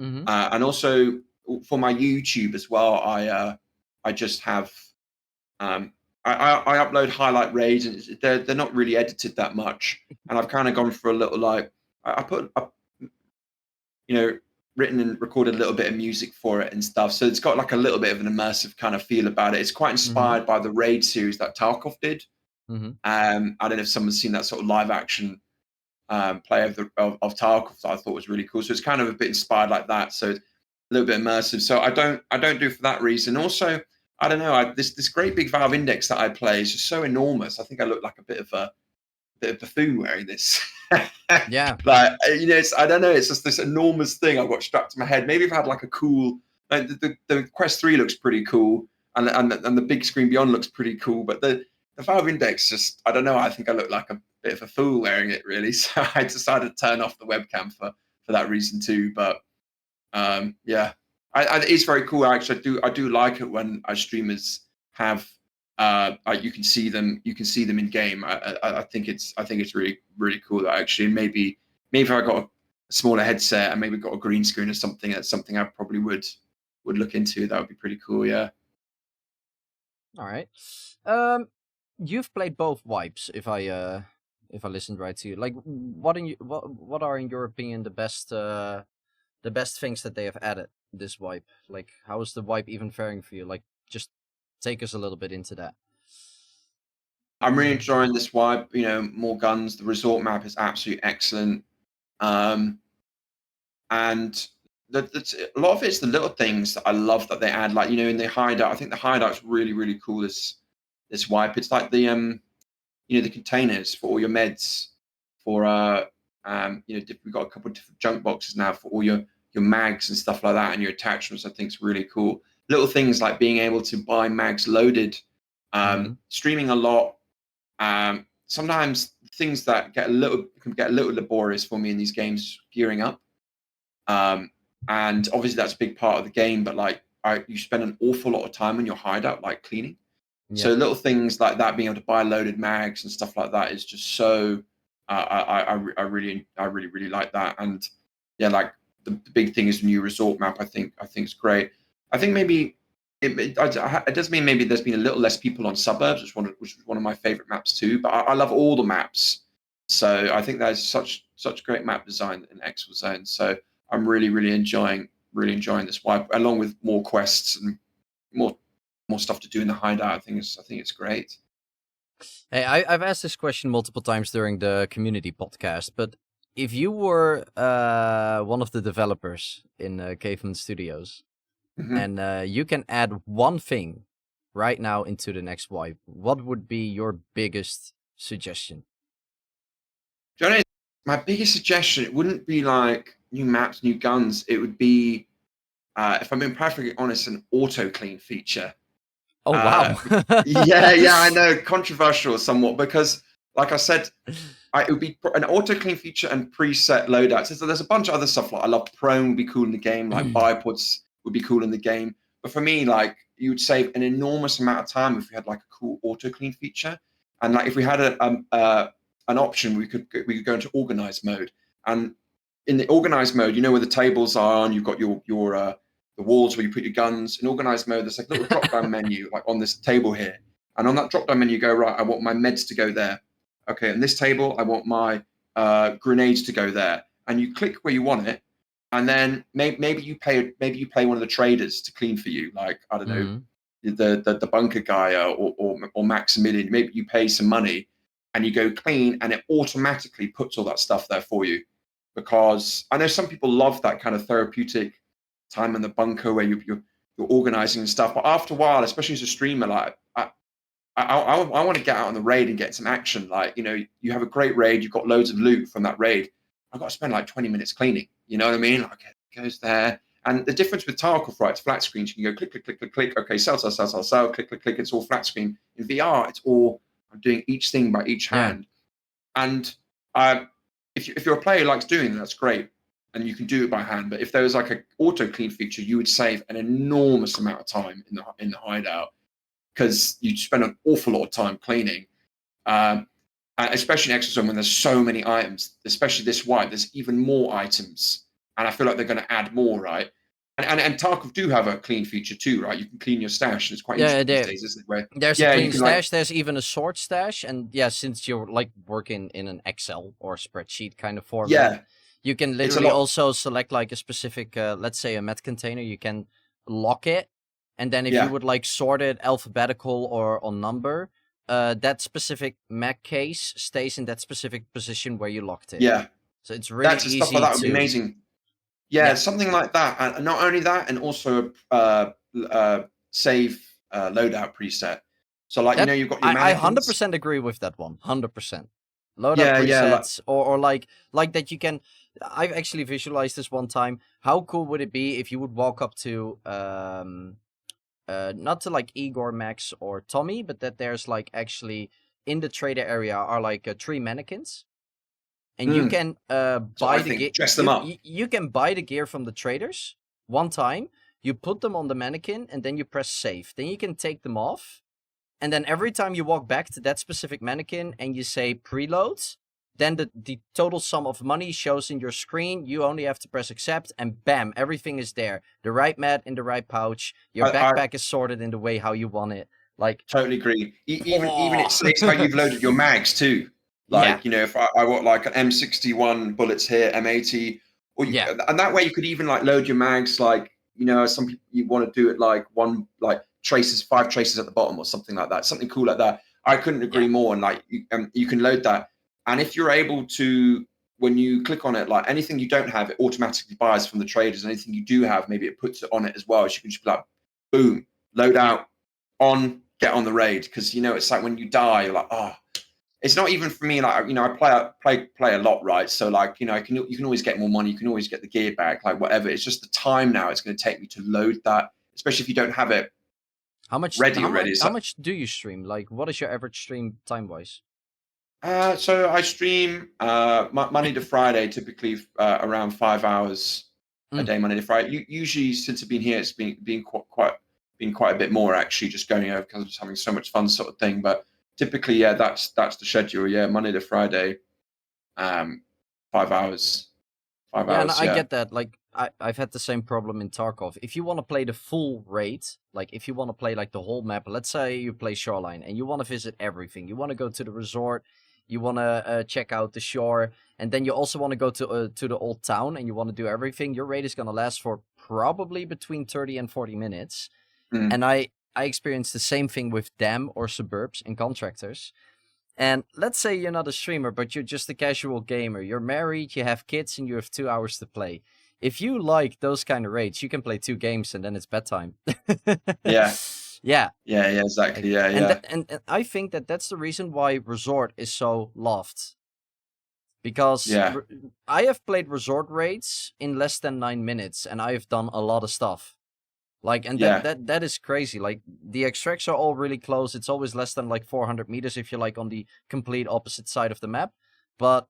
Mm-hmm. and also for my YouTube as well. I just have um, I upload highlight rays, and they're not really edited that much, and I've kind of gone for a little like I put up, written and recorded a little bit of music for it and stuff. So it's got like a little bit of an immersive kind of feel about it. It's quite Mm-hmm. inspired by the Raid series that Tarkov did. Mm-hmm. I don't know if someone's seen that sort of live action play of Tarkov that I thought was really cool. So it's kind of a bit inspired like that. So it's a little bit immersive. So I don't do it for that reason. Also, I don't know. This great big Valve Index that I play is just so enormous. I think I look like a bit of a buffoon wearing this. Yeah. Like I don't know. It's just this enormous thing I've got strapped to my head. Maybe if I had like a cool, like the Quest 3 looks pretty cool, and the big screen beyond looks pretty cool. But the Valve Index just I don't know. I think I look like a bit of a fool wearing it really. So I decided to turn off the webcam for that reason too. But yeah, it's very cool. Actually, I do like it when our streamers have you can see them in game. I think it's really really cool that actually maybe if I got a smaller headset and maybe got a green screen or something, that's something I probably would look into. That would be pretty cool. Yeah. All right. You've played both wipes, if I listened right to you. Like, what are in your opinion the best things that they have added this wipe? Like, how is the wipe even faring for you? Like, just take us a little bit into that. I'm really enjoying this vibe. More guns. The resort map is absolutely excellent. Um, and a lot of it's the little things that I love that they add. Like in the hideout, I think the hideout's really really cool. This wipe. It's like the containers for all your meds. For we've got a couple of different junk boxes now for all your mags and stuff like that, and your attachments. I think is really cool. Little things like being able to buy mags loaded. Mm-hmm. Streaming a lot. Sometimes things that can get a little laborious for me in these games, gearing up. And obviously that's a big part of the game, but like you spend an awful lot of time in your hideout, like cleaning. Yeah. So little things like that, being able to buy loaded mags and stuff like that is just so. I really like that, and yeah, like the big thing is the new resort map. I think it's great. I think maybe it does mean maybe there's been a little less people on suburbs, which was one of my favorite maps too. But I love all the maps, so I think there's such great map design in ExfilZone. So I'm really enjoying this wipe, along with more quests and more stuff to do in the hideout. I think it's great. Hey, I've asked this question multiple times during the community podcast, but if you were one of the developers in Caveman Studios, Mhm. and you can add one thing right now into the next wipe, what would be your biggest suggestion? Johnny, my biggest suggestion, it wouldn't be like new maps, new guns. It would be, if I'm being perfectly honest, an auto clean feature. Oh, Uh, wow. yeah, I know, controversial somewhat, because like I said, it would be an auto clean feature and preset loadouts. So there's a bunch of other stuff. Like I love prone would be cool in the game. Like bipods would be cool in the game. But for me, like you would save an enormous amount of time if we had like a cool auto clean feature. And like if we had an option, we could go into organized mode. And in the organized mode, you know where the tables are, and you've got your the walls where you put your guns. In organized mode, there's like a little drop down menu like on this table here. And on that drop down menu, you go, right, I want my meds to go there. Okay, on this table, I want my grenades to go there. And you click where you want it, and then maybe you pay one of the traders to clean for you, like I don't know, the bunker guy or Maximilian. Maybe you pay some money, and you go clean, and it automatically puts all that stuff there for you. Because I know some people love that kind of therapeutic time in the bunker where you're organizing and stuff. But after a while, especially as a streamer, like I want to get out on the raid and get some action. Like, you know, you have a great raid, you've got loads of loot from that raid. I've got to spend like 20 minutes cleaning. You know what I mean? Like, it goes there. And the difference with Tarkov, right, it's flat screens. You can go click, click, click, click, click. Okay, sell, click, click, click. It's all flat screen. In VR, it's all, I'm doing each thing by each hand. And if you're a player who likes doing that, that's great. And you can do it by hand. But if there was like an auto clean feature, you would save an enormous amount of time in the hideout, because you spend an awful lot of time cleaning, especially in ExfilZone when there's so many items, especially this wipe, there's even more items. And I feel like they're going to add more, right? And Tarkov do have a clean feature too, right? You can clean your stash. And it's quite interesting these days, isn't it? Where, there's a clean stash, there's even a sort stash. And yeah, since you're like working in an Excel or spreadsheet kind of format, you can literally also select like a specific, let's say a med container, you can lock it. And then if you would like sort it alphabetical or on number, that specific Mac case stays in that specific position where you locked it. Yeah. So it's really easy. Stuff like that would be amazing. Yeah, something like that. And not only that, and also save loadout preset. So like, you know, you've got your mannequins. I 100% agree with that one. 100%. Loadout presets or like that you can... I've actually visualized this one time. How cool would it be if you would walk up to... not to like Igor, Max, or Tommy, but that there's like actually in the trader area are like 3 mannequins, and you can buy the gear. Dress them up. You can buy the gear from the traders one time. You put them on the mannequin, and then you press save. Then you can take them off, and then every time you walk back to that specific mannequin and you say preload, then the total sum of money shows in your screen. You only have to press accept, and bam, everything is there. The right mat in the right pouch. Your backpack is sorted in the way how you want it. Like, totally agree. Even it says how you've loaded your mags too. Like, you know, if I want like an M61 bullets here, M80, or and that way you could even like load your mags. Like, you know, some people you want to do it like 5 traces at the bottom or something like that. Something cool like that. I couldn't agree more. And like you can load that. And if you're able to, when you click on it, like anything you don't have, it automatically buys from the traders. Anything you do have, maybe it puts it on it as well. So you can just be like, boom, load out, on, get on the raid. Because, you know, it's like when you die, you're like, oh, it's not even for me. Like, you know, I play a lot, right? So like, you know, you can always get more money. You can always get the gear back, like whatever. It's just the time now it's going to take me to load that, especially if you don't have it ready already. How much do you stream? Like, what is your average stream time-wise? So I stream Monday to Friday, typically around 5 hours a day, Monday to Friday. Usually, since I've been here, it's been quite a bit more actually, just going over because I'm just having so much fun, sort of thing. But typically, yeah, that's the schedule. Yeah, Monday to Friday, 5 hours. 5 hours. I get that. Like, I've had the same problem in Tarkov. If you want to play the full raid, like if you want to play like the whole map, let's say you play Shoreline and you want to visit everything. You want to go to the resort. You want to check out the shore, and then you also want to go to the old town, and you want to do everything. Your raid is going to last for probably between 30 and 40 minutes. And I experienced the same thing with Dam or Suburbs and Contractors. And let's say you're not a streamer, but you're just a casual gamer. You're married, you have kids, and you have 2 hours to play. If you like those kind of raids, you can play 2 games, and then it's bedtime. Yeah, exactly. And I think that's the reason why Resort is so loved. Because I have played Resort raids in less than 9 minutes, and I have done a lot of stuff. Like, and Yeah. that is crazy. Like, the extracts are all really close. It's always less than like 400 meters if you're like on the complete opposite side of the map. But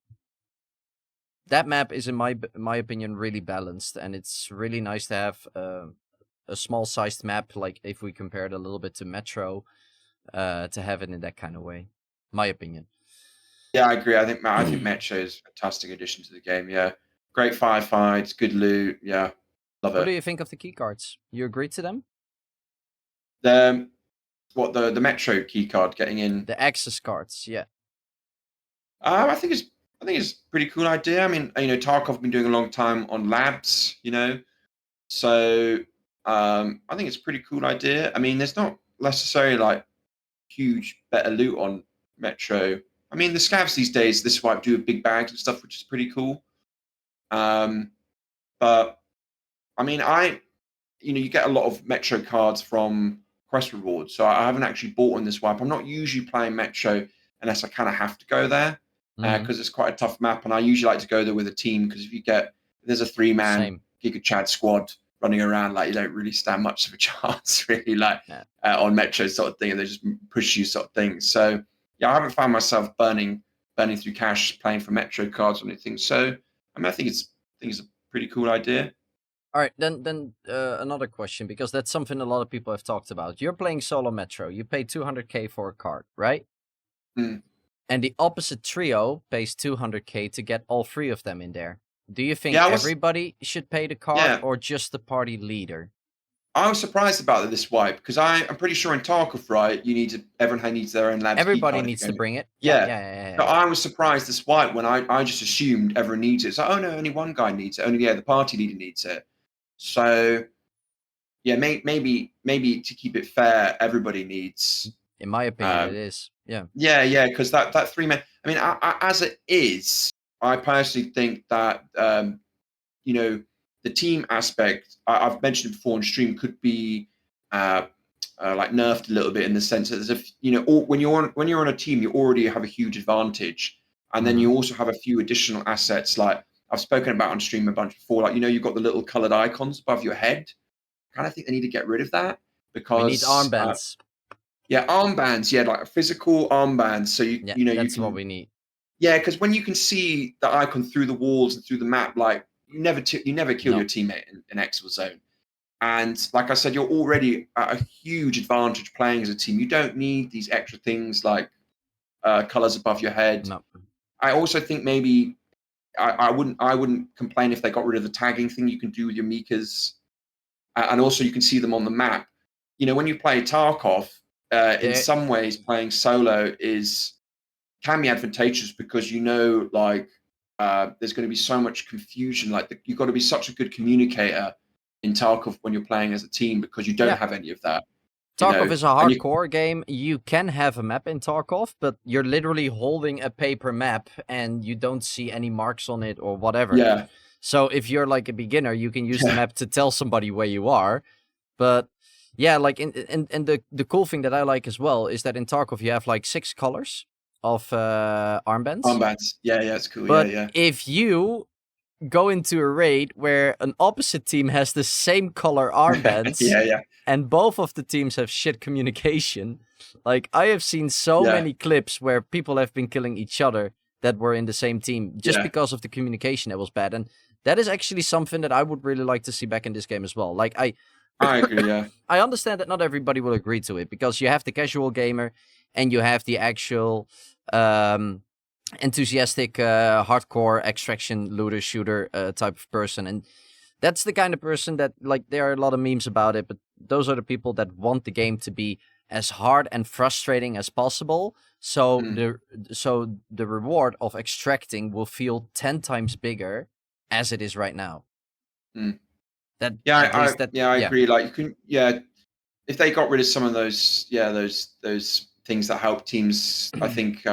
that map is, in my opinion, really balanced, and it's really nice to have a small-sized map. Like, if we compare it a little bit to Metro, to have it in that kind of way. My opinion. Yeah, I agree. I think Metro is a fantastic addition to the game. Yeah, great firefights, good loot. Yeah, love What do it. you think of the keycards? You agree to them? The the Metro keycard getting in. The access cards, yeah. I think it's a pretty cool idea. I mean, Tarkov been doing a long time on labs, so I think it's a pretty cool idea. I mean, there's not necessarily like huge better loot on Metro. I mean, the scavs these days, this wipe do big bags and stuff, which is pretty cool. But I mean, you get a lot of Metro cards from quest rewards, so I haven't actually bought on this wipe. I'm not usually playing Metro unless I kind of have to go there because it's quite a tough map, and I usually like to go there with a team because if there's a 3-man Giga Chad squad running around, like you don't really stand much of a chance, really, like on Metro sort of thing, and they just push you sort of thing. So yeah, I haven't found myself burning through cash playing for Metro cards or anything. So I mean, I think it's a pretty cool idea. All right, then another question, because that's something a lot of people have talked about. You're playing solo Metro. You pay 200k for a card, right? Mm. And the opposite trio pays 200k to get all 3 of them in there. Do you think everybody should pay the card or just the party leader? I was surprised about this wipe because I'm pretty sure in Tarkov, right, everyone needs their own labs. Everybody needs to bring it. Yeah. So I was surprised this wipe when I just assumed everyone needs it. It's like, oh no, only one guy needs it. Only the party leader needs it. So yeah, maybe to keep it fair, everybody needs. In my opinion, it is. Yeah. Yeah, because that 3-man. I mean, as it is, I personally think that the team aspect I've mentioned before on stream could be like nerfed a little bit in the sense that when you're on a team, you already have a huge advantage, and then you also have a few additional assets like I've spoken about on stream a bunch before. Like you've got the little colored icons above your head. I kind of think they need to get rid of that because we need armbands. Armbands. Yeah, like physical armbands. So that's what we need. Yeah, because when you can see the icon through the walls and through the map, like you never kill your teammate in ExfilZone. And like I said, you're already at a huge advantage playing as a team. You don't need these extra things like colors above your head. No. I also think maybe I wouldn't complain if they got rid of the tagging thing you can do with your Mikas. And also you can see them on the map. When you play Tarkov, in some ways playing solo can be advantageous because like there's going to be so much confusion. Like you've got to be such a good communicator in Tarkov when you're playing as a team because you don't have any of that. Tarkov is a hardcore game. You can have a map in Tarkov, but you're literally holding a paper map and you don't see any marks on it or whatever. Yeah. So if you're like a beginner, you can use the map to tell somebody where you are. But yeah, like and the cool thing that I like as well is that in Tarkov you have like 6 colors of armbands. Armbands. Yeah, it's cool. But yeah. If you go into a raid where an opposite team has the same color armbands and both of the teams have shit communication, like I have seen so many clips where people have been killing each other that were in the same team just because of the communication that was bad. And that is actually something that I would really like to see back in this game as well. Like I agree, yeah. I understand that not everybody will agree to it because you have the casual gamer and you have the actual enthusiastic hardcore extraction looter shooter type of person, and that's the kind of person that, like, there are a lot of memes about it, but those are the people that want the game to be as hard and frustrating as possible, so the reward of extracting will feel 10 times bigger as it is right now. That I agree. Like you can if they got rid of some of those those things that help teams, I think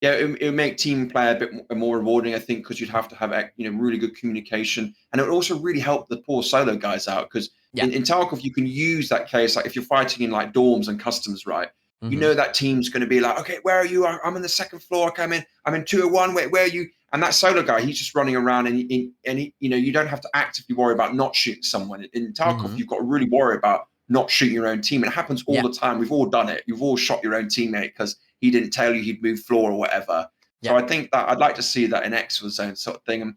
it would make team play a bit more rewarding, I think, because you'd have to have really good communication, and it would also really help the poor solo guys out because in Tarkov you can use that case, like if you're fighting in like dorms and customs, right? That team's going to be like, okay, where are you? I'm in the second floor. Okay, I'm in 201. Where are you? And that solo guy, he's just running around, and he, you know, you don't have to actively worry about not shooting someone. In Tarkov, you've got to really worry about not shooting your own team. It happens all the time. We've all done it. You've all shot your own teammate because he didn't tell you he'd move floor or whatever. So I think that I'd like to see that in ExfilZone sort of thing. And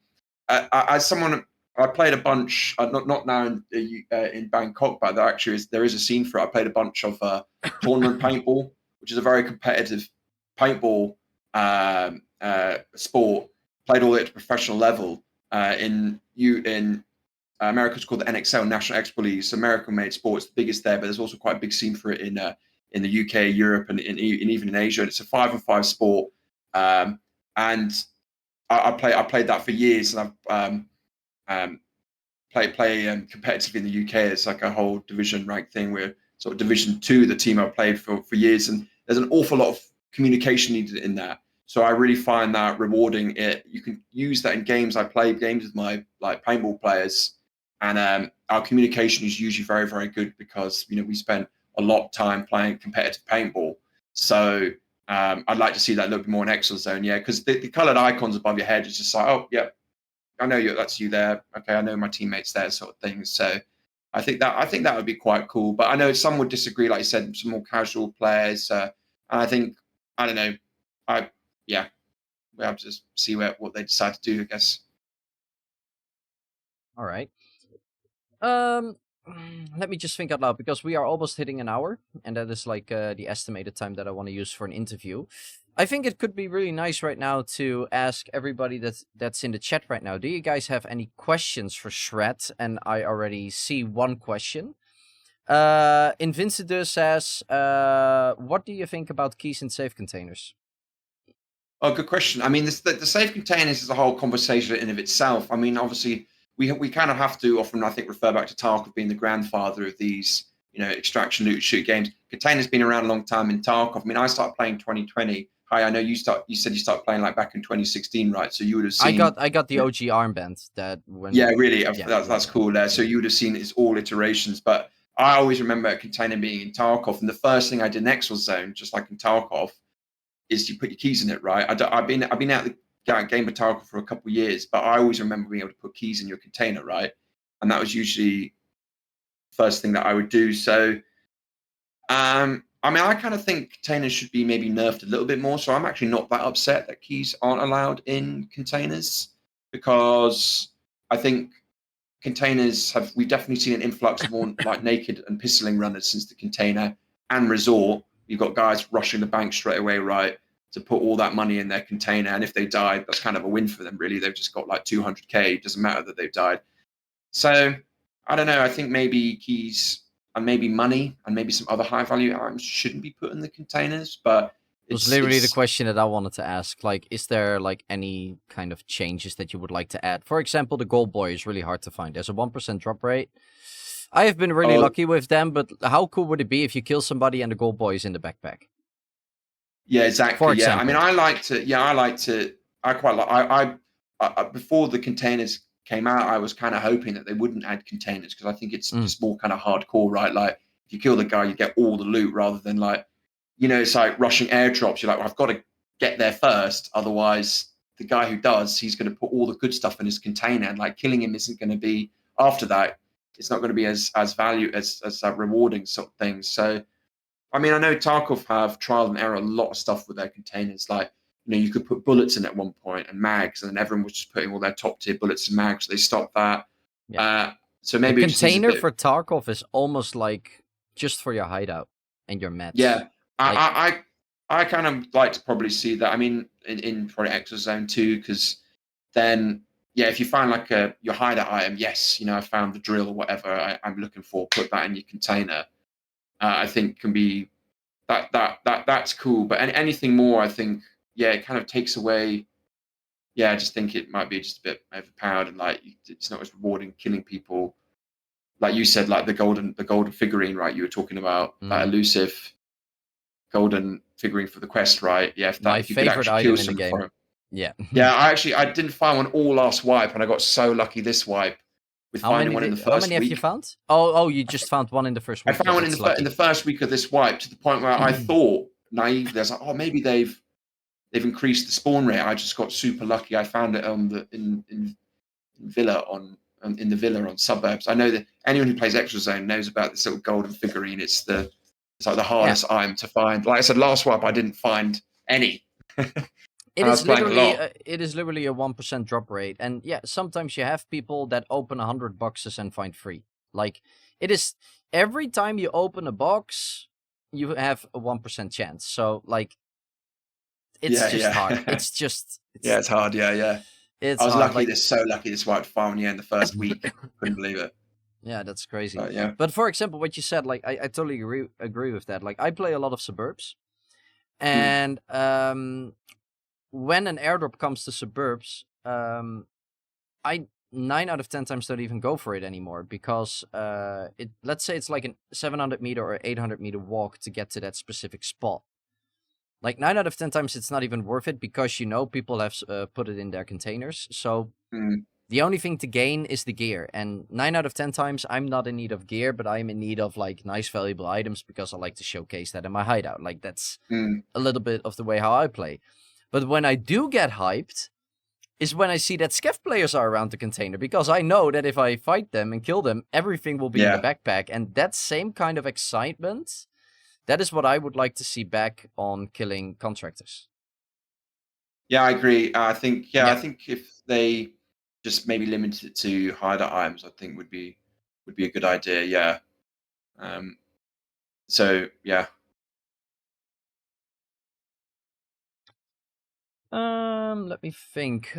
as someone, I played a bunch, not now in Bangkok, but there is a scene for it. I played a bunch of tournament paintball, which is a very competitive paintball sport. Played all the way to professional level. In America, it's called the NXL, National Expo League. It's American-made sport. It's the biggest there, but there's also quite a big scene for it in the UK, Europe, and even in Asia. And it's a 5-on-5 sport. And I played that for years, and I've play competitively in the UK. It's like a whole division rank thing. We're sort of Division 2, the team I've played for years, and there's an awful lot of communication needed in that. So I really find that rewarding. You can use that in games. I play games with my paintball players, and our communication is usually very, very good because we spend a lot of time playing competitive paintball. So I'd like to see that a little bit more in ExfilZone, because the coloured icons above your head is just like, oh yeah, I know that's you there. Okay, I know my teammates there, sort of thing. So I think that would be quite cool. But I know some would disagree, like you said, some more casual players. And I think, I don't know, we have to just see what they decide to do, I guess. All right. Let me just think out loud, because we are almost hitting an hour, and that is like the estimated time that I want to use for an interview. I think it could be really nice right now to ask everybody that's in the chat right now. Do you guys have any questions for Shred? And I already see one question. Invincidur says, what do you think about keys and safe containers? Oh, good question. I mean, the safe containers is a whole conversation in of itself. I mean, obviously, we kind of have to often, I think, refer back to Tarkov being the grandfather of these, extraction, loot, shoot games. Containers been around a long time in Tarkov. I mean, I started playing 2020. Hi, I know you said you started playing like back in 2016, right? So you would have seen. I got the OG armband that when. Yeah, really. That's cool. So you would have seen it's all iterations. But I always remember a container being in Tarkov, and the first thing I did in ExfilZone, just like in Tarkov, is you put your keys in it, right? I've been out the game of Tarkov for a couple of years, but I always remember being able to put keys in your container, right? And that was usually the first thing that I would do. So, I mean, I kind of think containers should be maybe nerfed a little bit more. So I'm actually not that upset that keys aren't allowed in containers, because I think we've definitely seen an influx of more like naked and pistoling runners since the container and resort. You've got guys rushing the bank straight away, right, to put all that money in their container. And if they died, that's kind of a win for them, really. They've just got like 200K. It doesn't matter that they've died. So I don't know. I think maybe keys and maybe money and maybe some other high value items shouldn't be put in the containers. But it was literally the question that I wanted to ask. Like, is there like any kind of changes that you would like to add? For example, the gold boy is really hard to find. There's a 1% drop rate. I have been really lucky with them, but how cool would it be if you kill somebody and the gold boy is in the backpack? Yeah, exactly. For example. I mean, I quite like, I before the containers came out, I was kind of hoping that they wouldn't add containers, because I think it's just more kind of hardcore, right? Like, if you kill the guy, you get all the loot, rather than like, it's like rushing airdrops. You're like, well, I've got to get there first. Otherwise, the guy who does, he's going to put all the good stuff in his container, and like killing him isn't going to be, after that, it's not going to be as value as rewarding sort of thing. So, I mean, I know Tarkov have trial and error a lot of stuff with their containers. Like, you could put bullets in at one point and mags, and then everyone was just putting all their top tier bullets and mags. They stopped that. Yeah. So maybe the container for Tarkov is almost like just for your hideout and your meds. Yeah, like, I kind of like to probably see that. I mean, in probably ExfilZone too, because then. Yeah, if you find like your hideout item, yes, I found the drill or whatever I'm looking for, put that in your container. I think can be that's cool. But anything more, I think, it kind of takes away. Yeah, I just think it might be just a bit overpowered, and like it's not as rewarding killing people. Like you said, like the golden figurine, right? You were talking about that elusive golden figurine for the quest, right? Yeah, my favorite item in the game. Yeah. Yeah, I didn't find one all last wipe, and I got so lucky this wipe with finding one in the first week. How many have you found? Oh, you just found one in the first week. I found one in the first week of this wipe, to the point where I thought naively, I was like, oh, maybe they've they've increased the spawn rate. I just got super lucky. I found it on the in Villa in the Villa on Suburbs. I know that anyone who plays ExfilZone knows about this little golden figurine. It's like the hardest item to find. Like I said, last wipe I didn't find any. It I is was playing a literally lot. it is literally a 1% drop rate, and yeah, sometimes you have people that open 100 boxes and find free. Like it is every time you open a box, you have a 1% chance. So like, it's just hard. It's just it's hard. Yeah. It's I was hard. lucky. Like, So lucky this wiped 5-1 in the first week. Couldn't believe it. yeah, that's crazy. But, yeah. But for example, what you said, like I totally agree with that. Like I play a lot of suburbs, and when an airdrop comes to suburbs, I 9 out of 10 times don't even go for it anymore because let's say it's like a 700 meter or 800 meter walk to get to that specific spot. Like 9 out of 10 times it's not even worth it because people have put it in their containers. So the only thing to gain is the gear. And 9 out of 10 times I'm not in need of gear, but I'm in need of like nice valuable items because I like to showcase that in my hideout. Like that's a little bit of the way how I play. But when I do get hyped is when I see that scav players are around the container, because I know that if I fight them and kill them, everything will be in the backpack. And that same kind of excitement, that is what I would like to see back on killing contractors. Yeah, I agree. I think I think if they just maybe limit it to hideout items, I think would be a good idea. Yeah. So yeah. Let me think.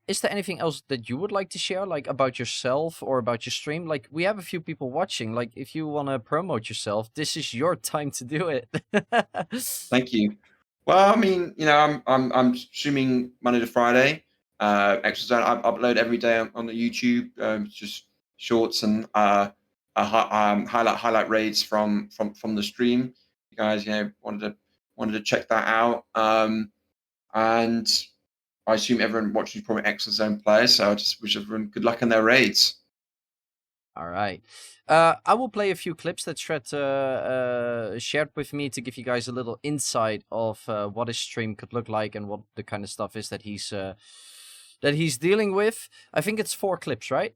Is there anything else that you would like to share, like about yourself or about your stream? Like we have a few people watching. Like if you want to promote yourself, this is your time to do it. Thank you. Well, I mean, I'm streaming Monday to Friday. ExfilZone, I upload every day on the YouTube, just shorts and highlight raids from the stream. You guys, wanted to check that out. And I assume everyone watching is probably ExfilZone players, so I just wish everyone good luck in their raids. All right. I will play a few clips that Shred shared with me to give you guys a little insight of what his stream could look like and what the kind of stuff is that he's dealing with. I think it's 4 clips, right?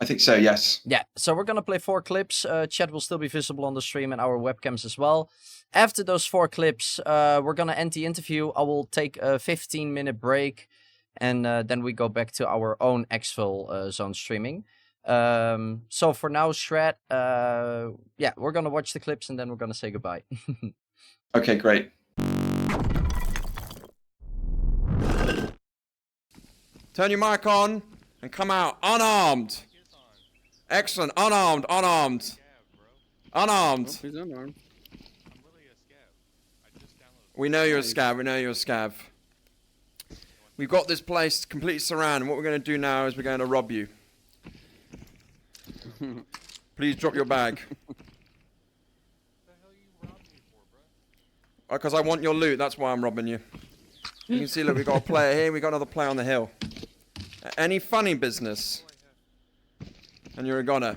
I think so, yes. Yeah, so we're gonna play 4 clips. Chat will still be visible on the stream and our webcams as well. After those 4 clips, we're gonna end the interview. I will take a 15-minute break, and then we go back to our own ExfilZone streaming. So for now, Shred, yeah, we're gonna watch the clips and then we're gonna say goodbye. Okay, great. Turn your mic on and come out unarmed. Excellent. Unarmed. Unarmed. He's unarmed. We know you're a scav. We know you're a scav. We've got this place completely surrounded. What we're going to do now is we're going to rob you. Please drop your bag. Because I want your loot. That's why I'm robbing you. You can see, look, we've got a player here. We've got another player on the hill. Any funny business? And you're a goner.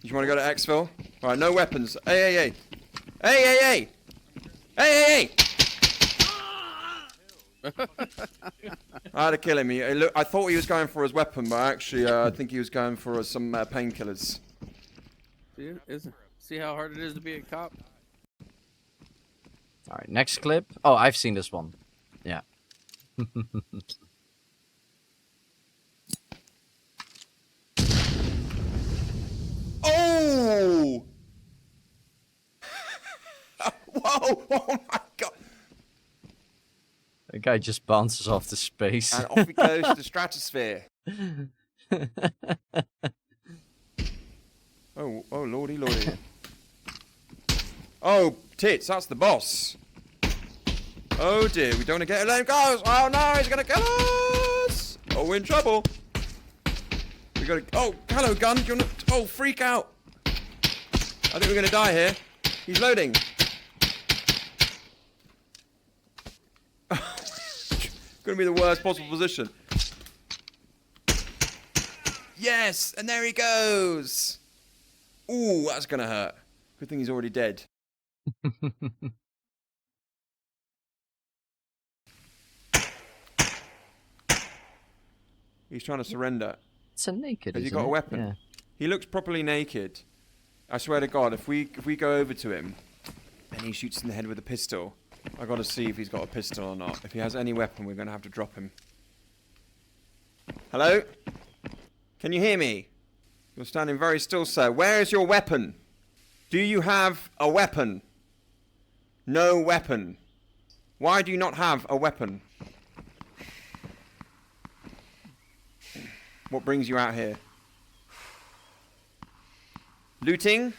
You want to go to Exfil? All right, no weapons. Hey. I had to kill him. I thought he was going for his weapon, but actually, I think he was going for some painkillers. See how hard it is to be a cop? All right, next clip. Oh, I've seen this one. Yeah. Oh! Whoa! Oh my god! The guy just bounces off the space. And off he goes to the stratosphere. Oh, lordy. Oh, tits, that's the boss. Oh dear, we don't want to get let him go. Oh no, he's gonna kill us. Oh, we're in trouble. We gotta. Oh, hello, gun. Do you wanna... Oh, freak out. I think we're gonna die here. He's loading. Gonna be the worst possible position. Yes, and there he goes. Ooh, that's gonna hurt. Good thing he's already dead. He's trying to surrender. It's a naked. Has he isn't got a it? weapon? Yeah. He looks properly naked. I swear to God, if we go over to him and he shoots in the head with a pistol, I got to see if he's got a pistol or not. If he has any weapon, we're going to have to drop him. Hello? Can you hear me? You're standing very still, sir. Where is your weapon? Do you have a weapon? No weapon. Why do you not have a weapon? What brings you out here? Looting?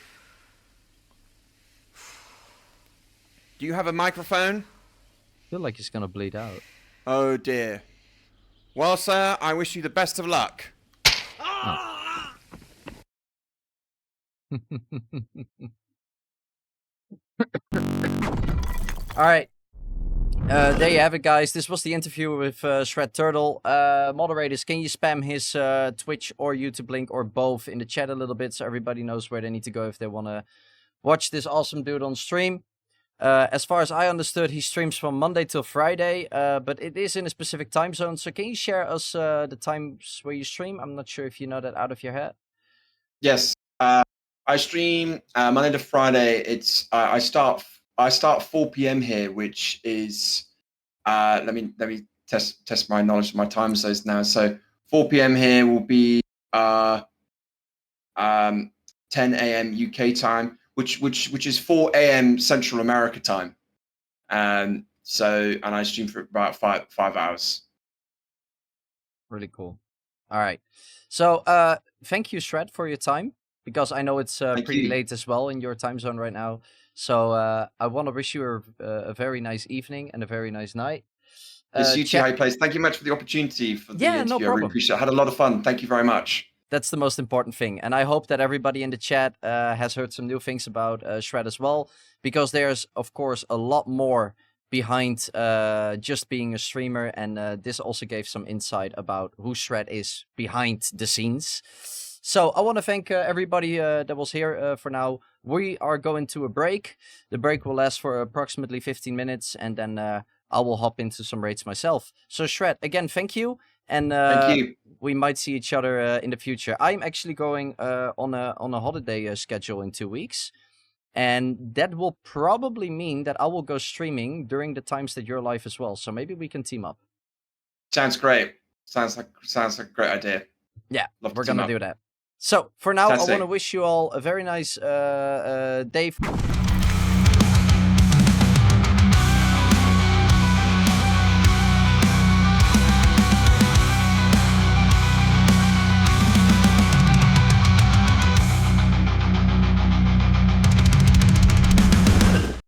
Do you have a microphone? I feel like he's gonna bleed out. Oh dear. Well, sir, I wish you the best of luck. All right. There you have it, guys. This was the interview with Shred Turtle. Moderators, can you spam his Twitch or YouTube link or both in the chat a little bit so everybody knows where they need to go if they want to watch this awesome dude on stream? As far as I understood, he streams from Monday till Friday, but it is in a specific time zone. So can you share us the times where you stream? I'm not sure if you know that out of your head. Yes, I stream Monday to Friday. It's I start 4 p.m. here, which is let me test my knowledge of my time zones now. So 4 p.m. here will be 10 a.m. UK time, which is 4 a.m. Central America time. And I stream for about five hours. Really cool. All right. So thank you, Shred, for your time, because I know it's pretty late as well in your time zone right now. So I want to wish you a very nice evening and a very nice night. Yes, you too, HayaPlays. Thank you much for the opportunity for the interview. No problem. I really appreciate it. I had a lot of fun. Thank you very much. That's the most important thing. And I hope that everybody in the chat has heard some new things about Shred as well, because there's, of course, a lot more behind just being a streamer. And this also gave some insight about who Shred is behind the scenes. So I want to thank everybody that was here for now. We are going to a break. The break will last for approximately 15 minutes, and then I will hop into some raids myself. So Shred, again, thank you. And thank you. We might see each other in the future. I'm actually going on a holiday schedule in 2 weeks. And that will probably mean that I will go streaming during the times that you're live as well. So maybe we can team up. Sounds great. Sounds like a great idea. Yeah, Love we're going to do that. So, for now, Fantastic. I want to wish you all a very nice day.